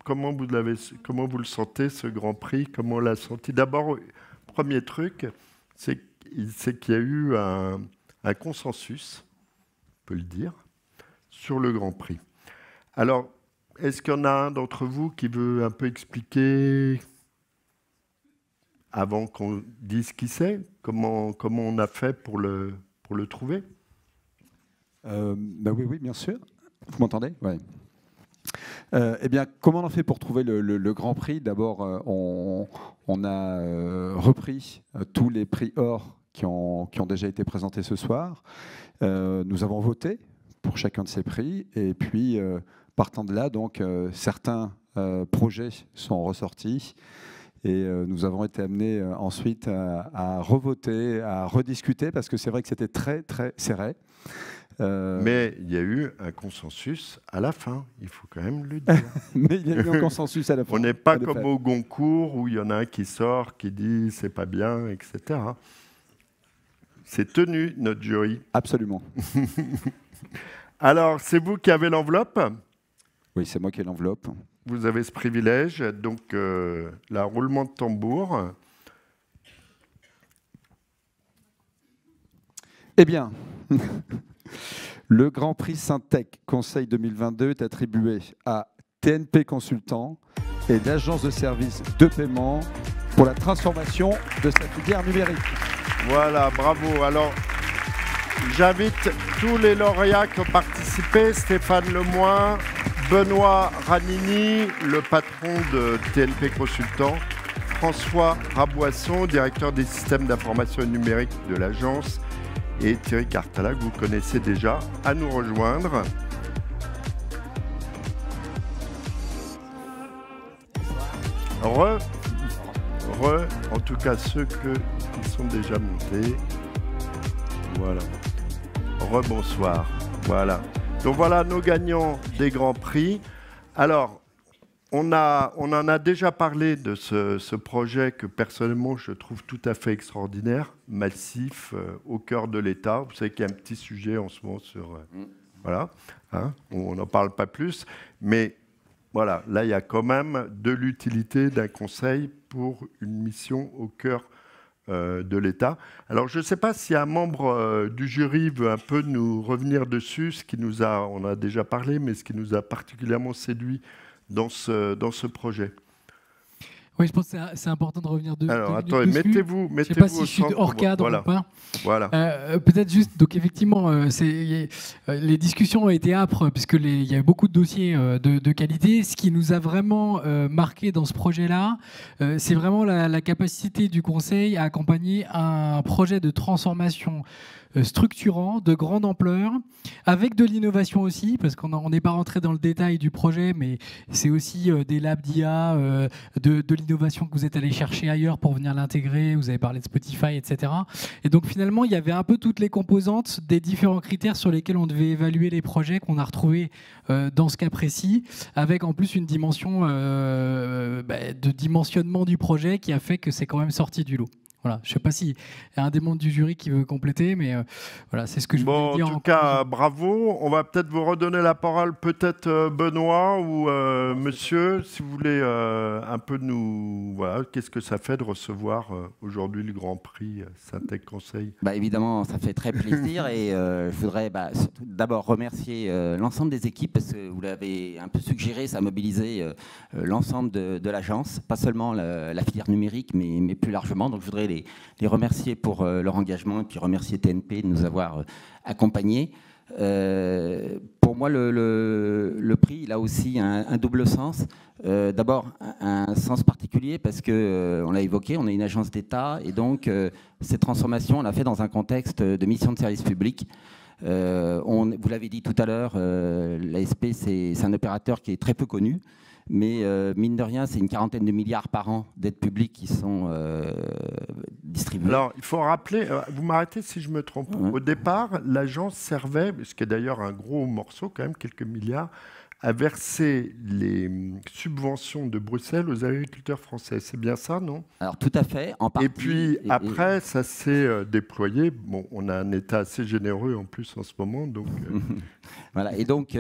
comment vous le sentez, ce Grand Prix? Comment on l'a senti? D'abord, premier truc, c'est qu'il y a eu un consensus, on peut le dire, sur le Grand Prix. Alors, est-ce qu'il y en a un d'entre vous qui veut un peu expliquer, avant qu'on dise qui c'est, comment on a fait pour le trouver? Oui, bien sûr. Vous m'entendez? Ouais. Eh bien, comment on a fait pour trouver le Grand Prix? D'abord, on a repris tous les prix or qui ont déjà été présentés ce soir. Nous avons voté pour chacun de ces prix. Et puis, partant de là, donc, certains projets sont ressortis. Et nous avons été amenés ensuite à revoter, à rediscuter, parce que c'est vrai que c'était très, très serré. Mais il y a eu un consensus à la fin, il faut quand même le dire. Mais il y a eu un consensus à la fin. On n'est pas comme au Goncourt où il y en a un qui sort, qui dit c'est pas bien, etc. C'est tenu, notre jury. Absolument. Alors, c'est vous qui avez l'enveloppe? Oui, c'est moi qui ai l'enveloppe. Vous avez ce privilège, donc là, roulement de tambour. Eh bien, le Grand Prix Syntec Conseil 2022 est attribué à TNP Consultant et l'agence de services de paiement pour la transformation de sa filière numérique. Voilà, bravo. Alors, j'invite tous les lauréats qui ont participé, Stéphane Lemoine, Benoît Ranini, le patron de TNP Consultant, François Raboisson, directeur des systèmes d'information numérique de l'agence, et Thierry Cartala, que vous connaissez déjà, à nous rejoindre. En tout cas ceux qui sont déjà montés. Voilà. Rebonsoir. Voilà. Donc voilà nos gagnants des Grands Prix. Alors, on en a déjà parlé de ce projet que personnellement je trouve tout à fait extraordinaire, massif, au cœur de l'État. Vous savez qu'il y a un petit sujet en ce moment sur... Voilà, hein, on n'en parle pas plus. Mais Voilà, là, il y a quand même de l'utilité d'un conseil pour une mission au cœur de l'État. Alors, je ne sais pas si un membre du jury veut un peu nous revenir dessus, on a déjà parlé, mais ce qui nous a particulièrement séduit dans ce projet. Oui, je pense que c'est important de revenir dessus. Alors, attendez, mettez-vous je ne sais pas si je suis hors cadre ou pas. Voilà. Peut-être juste, donc effectivement, les discussions ont été âpres, puisqu'il y a eu beaucoup de dossiers de qualité. Ce qui nous a vraiment marqué dans ce projet-là, c'est vraiment la capacité du Conseil à accompagner un projet de transformation structurant, de grande ampleur, avec de l'innovation aussi, parce qu'on n'est pas rentré dans le détail du projet, mais c'est aussi des labs d'IA, de l'innovation que vous êtes allé chercher ailleurs pour venir l'intégrer. Vous avez parlé de Spotify, etc. Et donc finalement, il y avait un peu toutes les composantes des différents critères sur lesquels on devait évaluer les projets qu'on a retrouvés dans ce cas précis, avec en plus une dimension de dimensionnement du projet qui a fait que c'est quand même sorti du lot. Voilà, je ne sais pas s'il y a un des membres du jury qui veut compléter, mais voilà, c'est ce que je voulais dire. En tout cas, bravo. On va peut-être vous redonner la parole, peut-être Benoît ou monsieur, si vous voulez un peu nous... Voilà, qu'est-ce que ça fait de recevoir aujourd'hui le Grand Prix Syntec Conseil? Évidemment, ça fait très plaisir et je voudrais d'abord remercier l'ensemble des équipes, parce que vous l'avez un peu suggéré, ça a mobilisé l'ensemble de l'agence, pas seulement la filière numérique, mais plus largement. Donc je voudrais les remercier pour leur engagement et puis remercier TNP de nous avoir accompagnés. Pour moi, le prix, il a aussi un double sens. D'abord, un sens particulier parce qu'on l'a évoqué, on est une agence d'État et donc cette transformation, on l'a fait dans un contexte de mission de service public. Vous l'avez dit tout à l'heure, l'ASP, c'est un opérateur qui est très peu connu. Mais mine de rien, c'est une quarantaine de milliards par an d'aides publiques qui sont distribuées. Alors, il faut rappeler, vous m'arrêtez si je me trompe. Au départ, l'agence servait, ce qui est d'ailleurs un gros morceau, quand même, quelques milliards, à verser les subventions de Bruxelles aux agriculteurs français. C'est bien ça, non? Alors, tout à fait, en partie. Et puis, après, ça s'est déployé. Bon, on a un État assez généreux, en plus, en ce moment. Donc, voilà. Et donc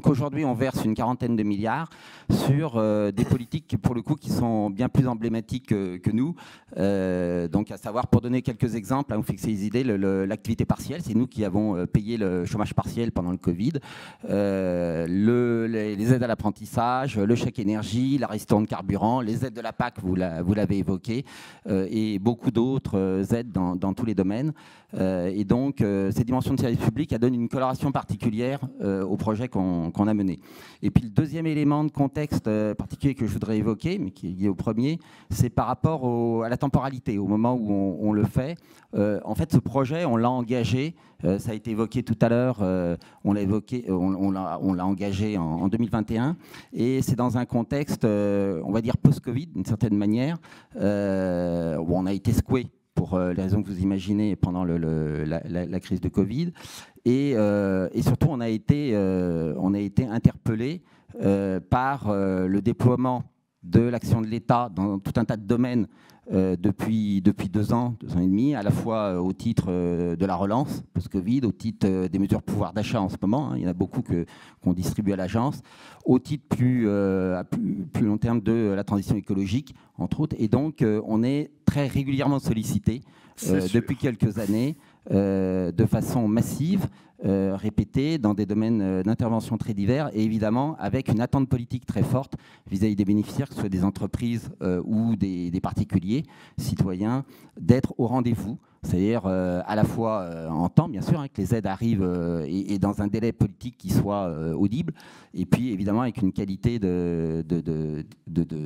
aujourd'hui, on verse une quarantaine de milliards sur des politiques, pour le coup, qui sont bien plus emblématiques que nous. Donc, à savoir, pour donner quelques exemples, vous fixez les idées, l'activité partielle, c'est nous qui avons payé le chômage partiel pendant le Covid. Les aides à l'apprentissage, le chèque énergie, la ristourne de carburant, les aides de la PAC, vous l'avez évoqué, et beaucoup d'autres aides dans tous les domaines. Et donc, ces dimensions de service public, elles donnent une coloration particulière au projet qu'on a mené. Et puis, le deuxième élément de contexte particulier que je voudrais évoquer, mais qui est lié au premier, c'est par rapport à la temporalité, au moment où on le fait. En fait, ce projet, on l'a engagé, ça a été évoqué tout à l'heure, on l'a engagé en 2021, et c'est dans un contexte, on va dire post-Covid, d'une certaine manière, où on a été secoué pour les raisons que vous imaginez pendant la crise de Covid. Et surtout, on a été interpellé par le déploiement de l'action de l'État dans tout un tas de domaines depuis 2 ans et demi, à la fois au titre de la relance post-Covid, au titre des mesures de pouvoir d'achat en ce moment, il y en a beaucoup qu'on distribue à l'agence, au titre à plus long terme de la transition écologique, entre autres. Et donc, on est très régulièrement sollicité depuis quelques années de façon massive, répétée, dans des domaines d'intervention très divers, et évidemment avec une attente politique très forte vis-à-vis des bénéficiaires, que ce soit des entreprises ou des particuliers, citoyens, d'être au rendez-vous. C'est-à-dire à la fois en temps, bien sûr, que les aides arrivent et dans un délai politique qui soit audible, et puis évidemment avec une qualité de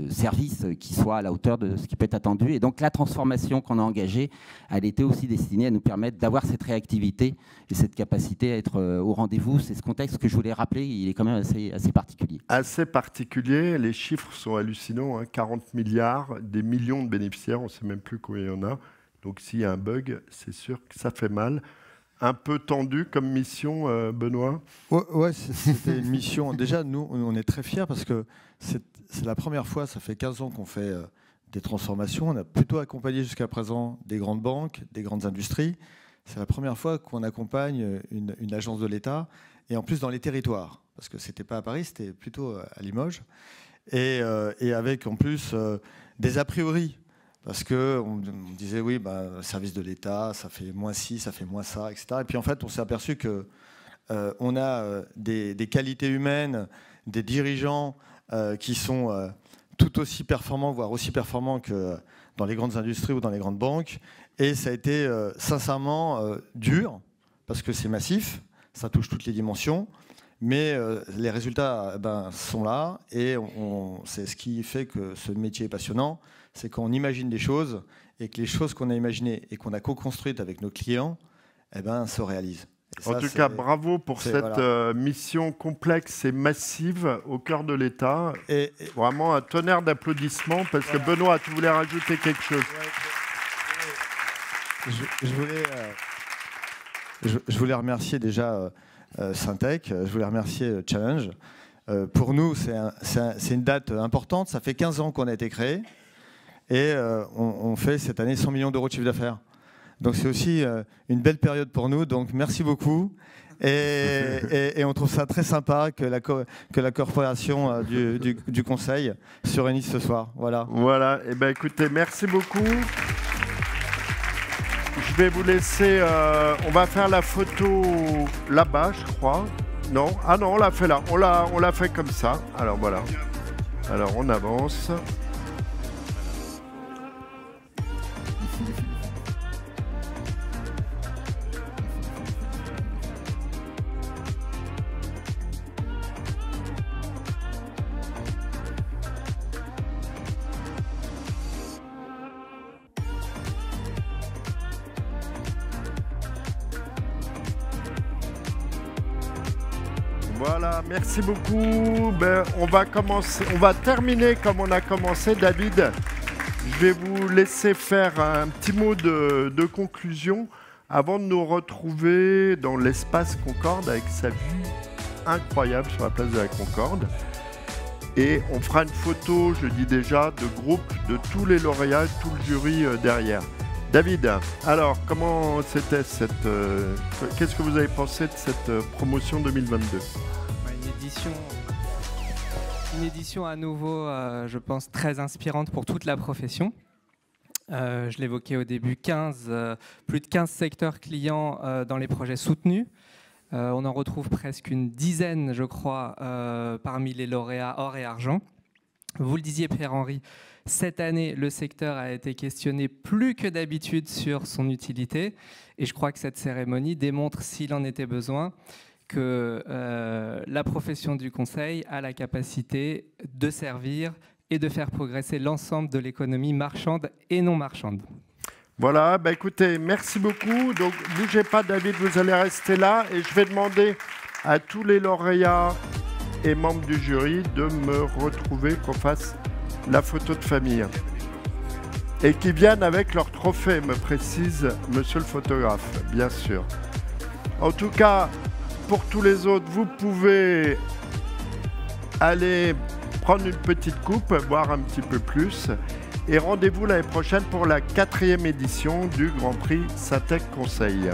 service qui soit à la hauteur de ce qui peut être attendu. Et donc la transformation qu'on a engagée, elle était aussi destinée à nous permettre d'avoir cette réactivité et cette capacité à être au rendez-vous. C'est ce contexte que je voulais rappeler, il est quand même assez particulier. Assez particulier, les chiffres sont hallucinants, 40 milliards, des millions de bénéficiaires, on ne sait même plus combien il y en a. Donc s'il y a un bug, c'est sûr que ça fait mal. Un peu tendu comme mission, Benoît? Ouais, c'était une mission. Déjà, nous, on est très fiers parce que c'est la première fois, ça fait 15 ans qu'on fait des transformations. On a plutôt accompagné jusqu'à présent des grandes banques, des grandes industries. c'est la première fois qu'on accompagne une agence de l'État, et en plus dans les territoires, parce que c'était pas à Paris, c'était plutôt à Limoges, et avec en plus des a priori, parce qu'on disait oui, service de l'État, ça fait moins ci, ça fait moins ça, etc. Et puis en fait, on s'est aperçu que on a des qualités humaines, des dirigeants qui sont tout aussi performants, voire aussi performants que dans les grandes industries ou dans les grandes banques. Et ça a été sincèrement dur, parce que c'est massif, ça touche toutes les dimensions, mais les résultats sont là, et c'est ce qui fait que ce métier est passionnant, c'est qu'on imagine des choses, et que les choses qu'on a imaginées et qu'on a co-construites avec nos clients se réalisent. En tout cas, bravo pour cette mission complexe et massive au cœur de l'État. Et vraiment un tonnerre d'applaudissements, parce que Benoît, tu voulais rajouter quelque chose. Je voulais remercier déjà Syntec, je voulais remercier Challenge. Pour nous, c'est une date importante. Ça fait 15 ans qu'on a été créé, et on fait cette année 100 millions d'euros de chiffre d'affaires. Donc c'est aussi une belle période pour nous, donc merci beaucoup. Et on trouve ça très sympa que la corporation du Conseil se réunisse ce soir. Voilà. Voilà, et écoutez, merci beaucoup. Je vais vous laisser, on va faire la photo là-bas, je crois. Non, ah non, on l'a fait là, on l'a fait comme ça. Alors voilà, alors on avance. Voilà, merci beaucoup. On va terminer comme on a commencé. David, je vais vous laisser faire un petit mot de conclusion avant de nous retrouver dans l'espace Concorde avec sa vue incroyable sur la place de la Concorde. Et on fera une photo, je dis déjà, de groupe de tous les lauréats, tout le jury derrière. David, alors comment c'était qu'est-ce que vous avez pensé de cette promotion 2022 ? Une édition à nouveau, je pense, très inspirante pour toute la profession. Je l'évoquais au début, plus de 15 secteurs clients dans les projets soutenus. On en retrouve presque une dizaine, je crois, parmi les lauréats or et argent. Vous le disiez, Pierre-Henri, cette année, le secteur a été questionné plus que d'habitude sur son utilité. Et je crois que cette cérémonie démontre, s'il en était besoin, que la profession du conseil a la capacité de servir et de faire progresser l'ensemble de l'économie marchande et non marchande. Voilà, écoutez, merci beaucoup. Donc, bougez pas, David, vous allez rester là. Et je vais demander à tous les lauréats et membres du jury de me retrouver, qu'on fasse la photo de famille. Et qui viennent avec leur trophée, me précise monsieur le photographe, bien sûr. En tout cas, pour tous les autres, vous pouvez aller prendre une petite coupe, boire un petit peu plus. Et rendez-vous l'année prochaine pour la 4e édition du Grand Prix Syntec Conseil.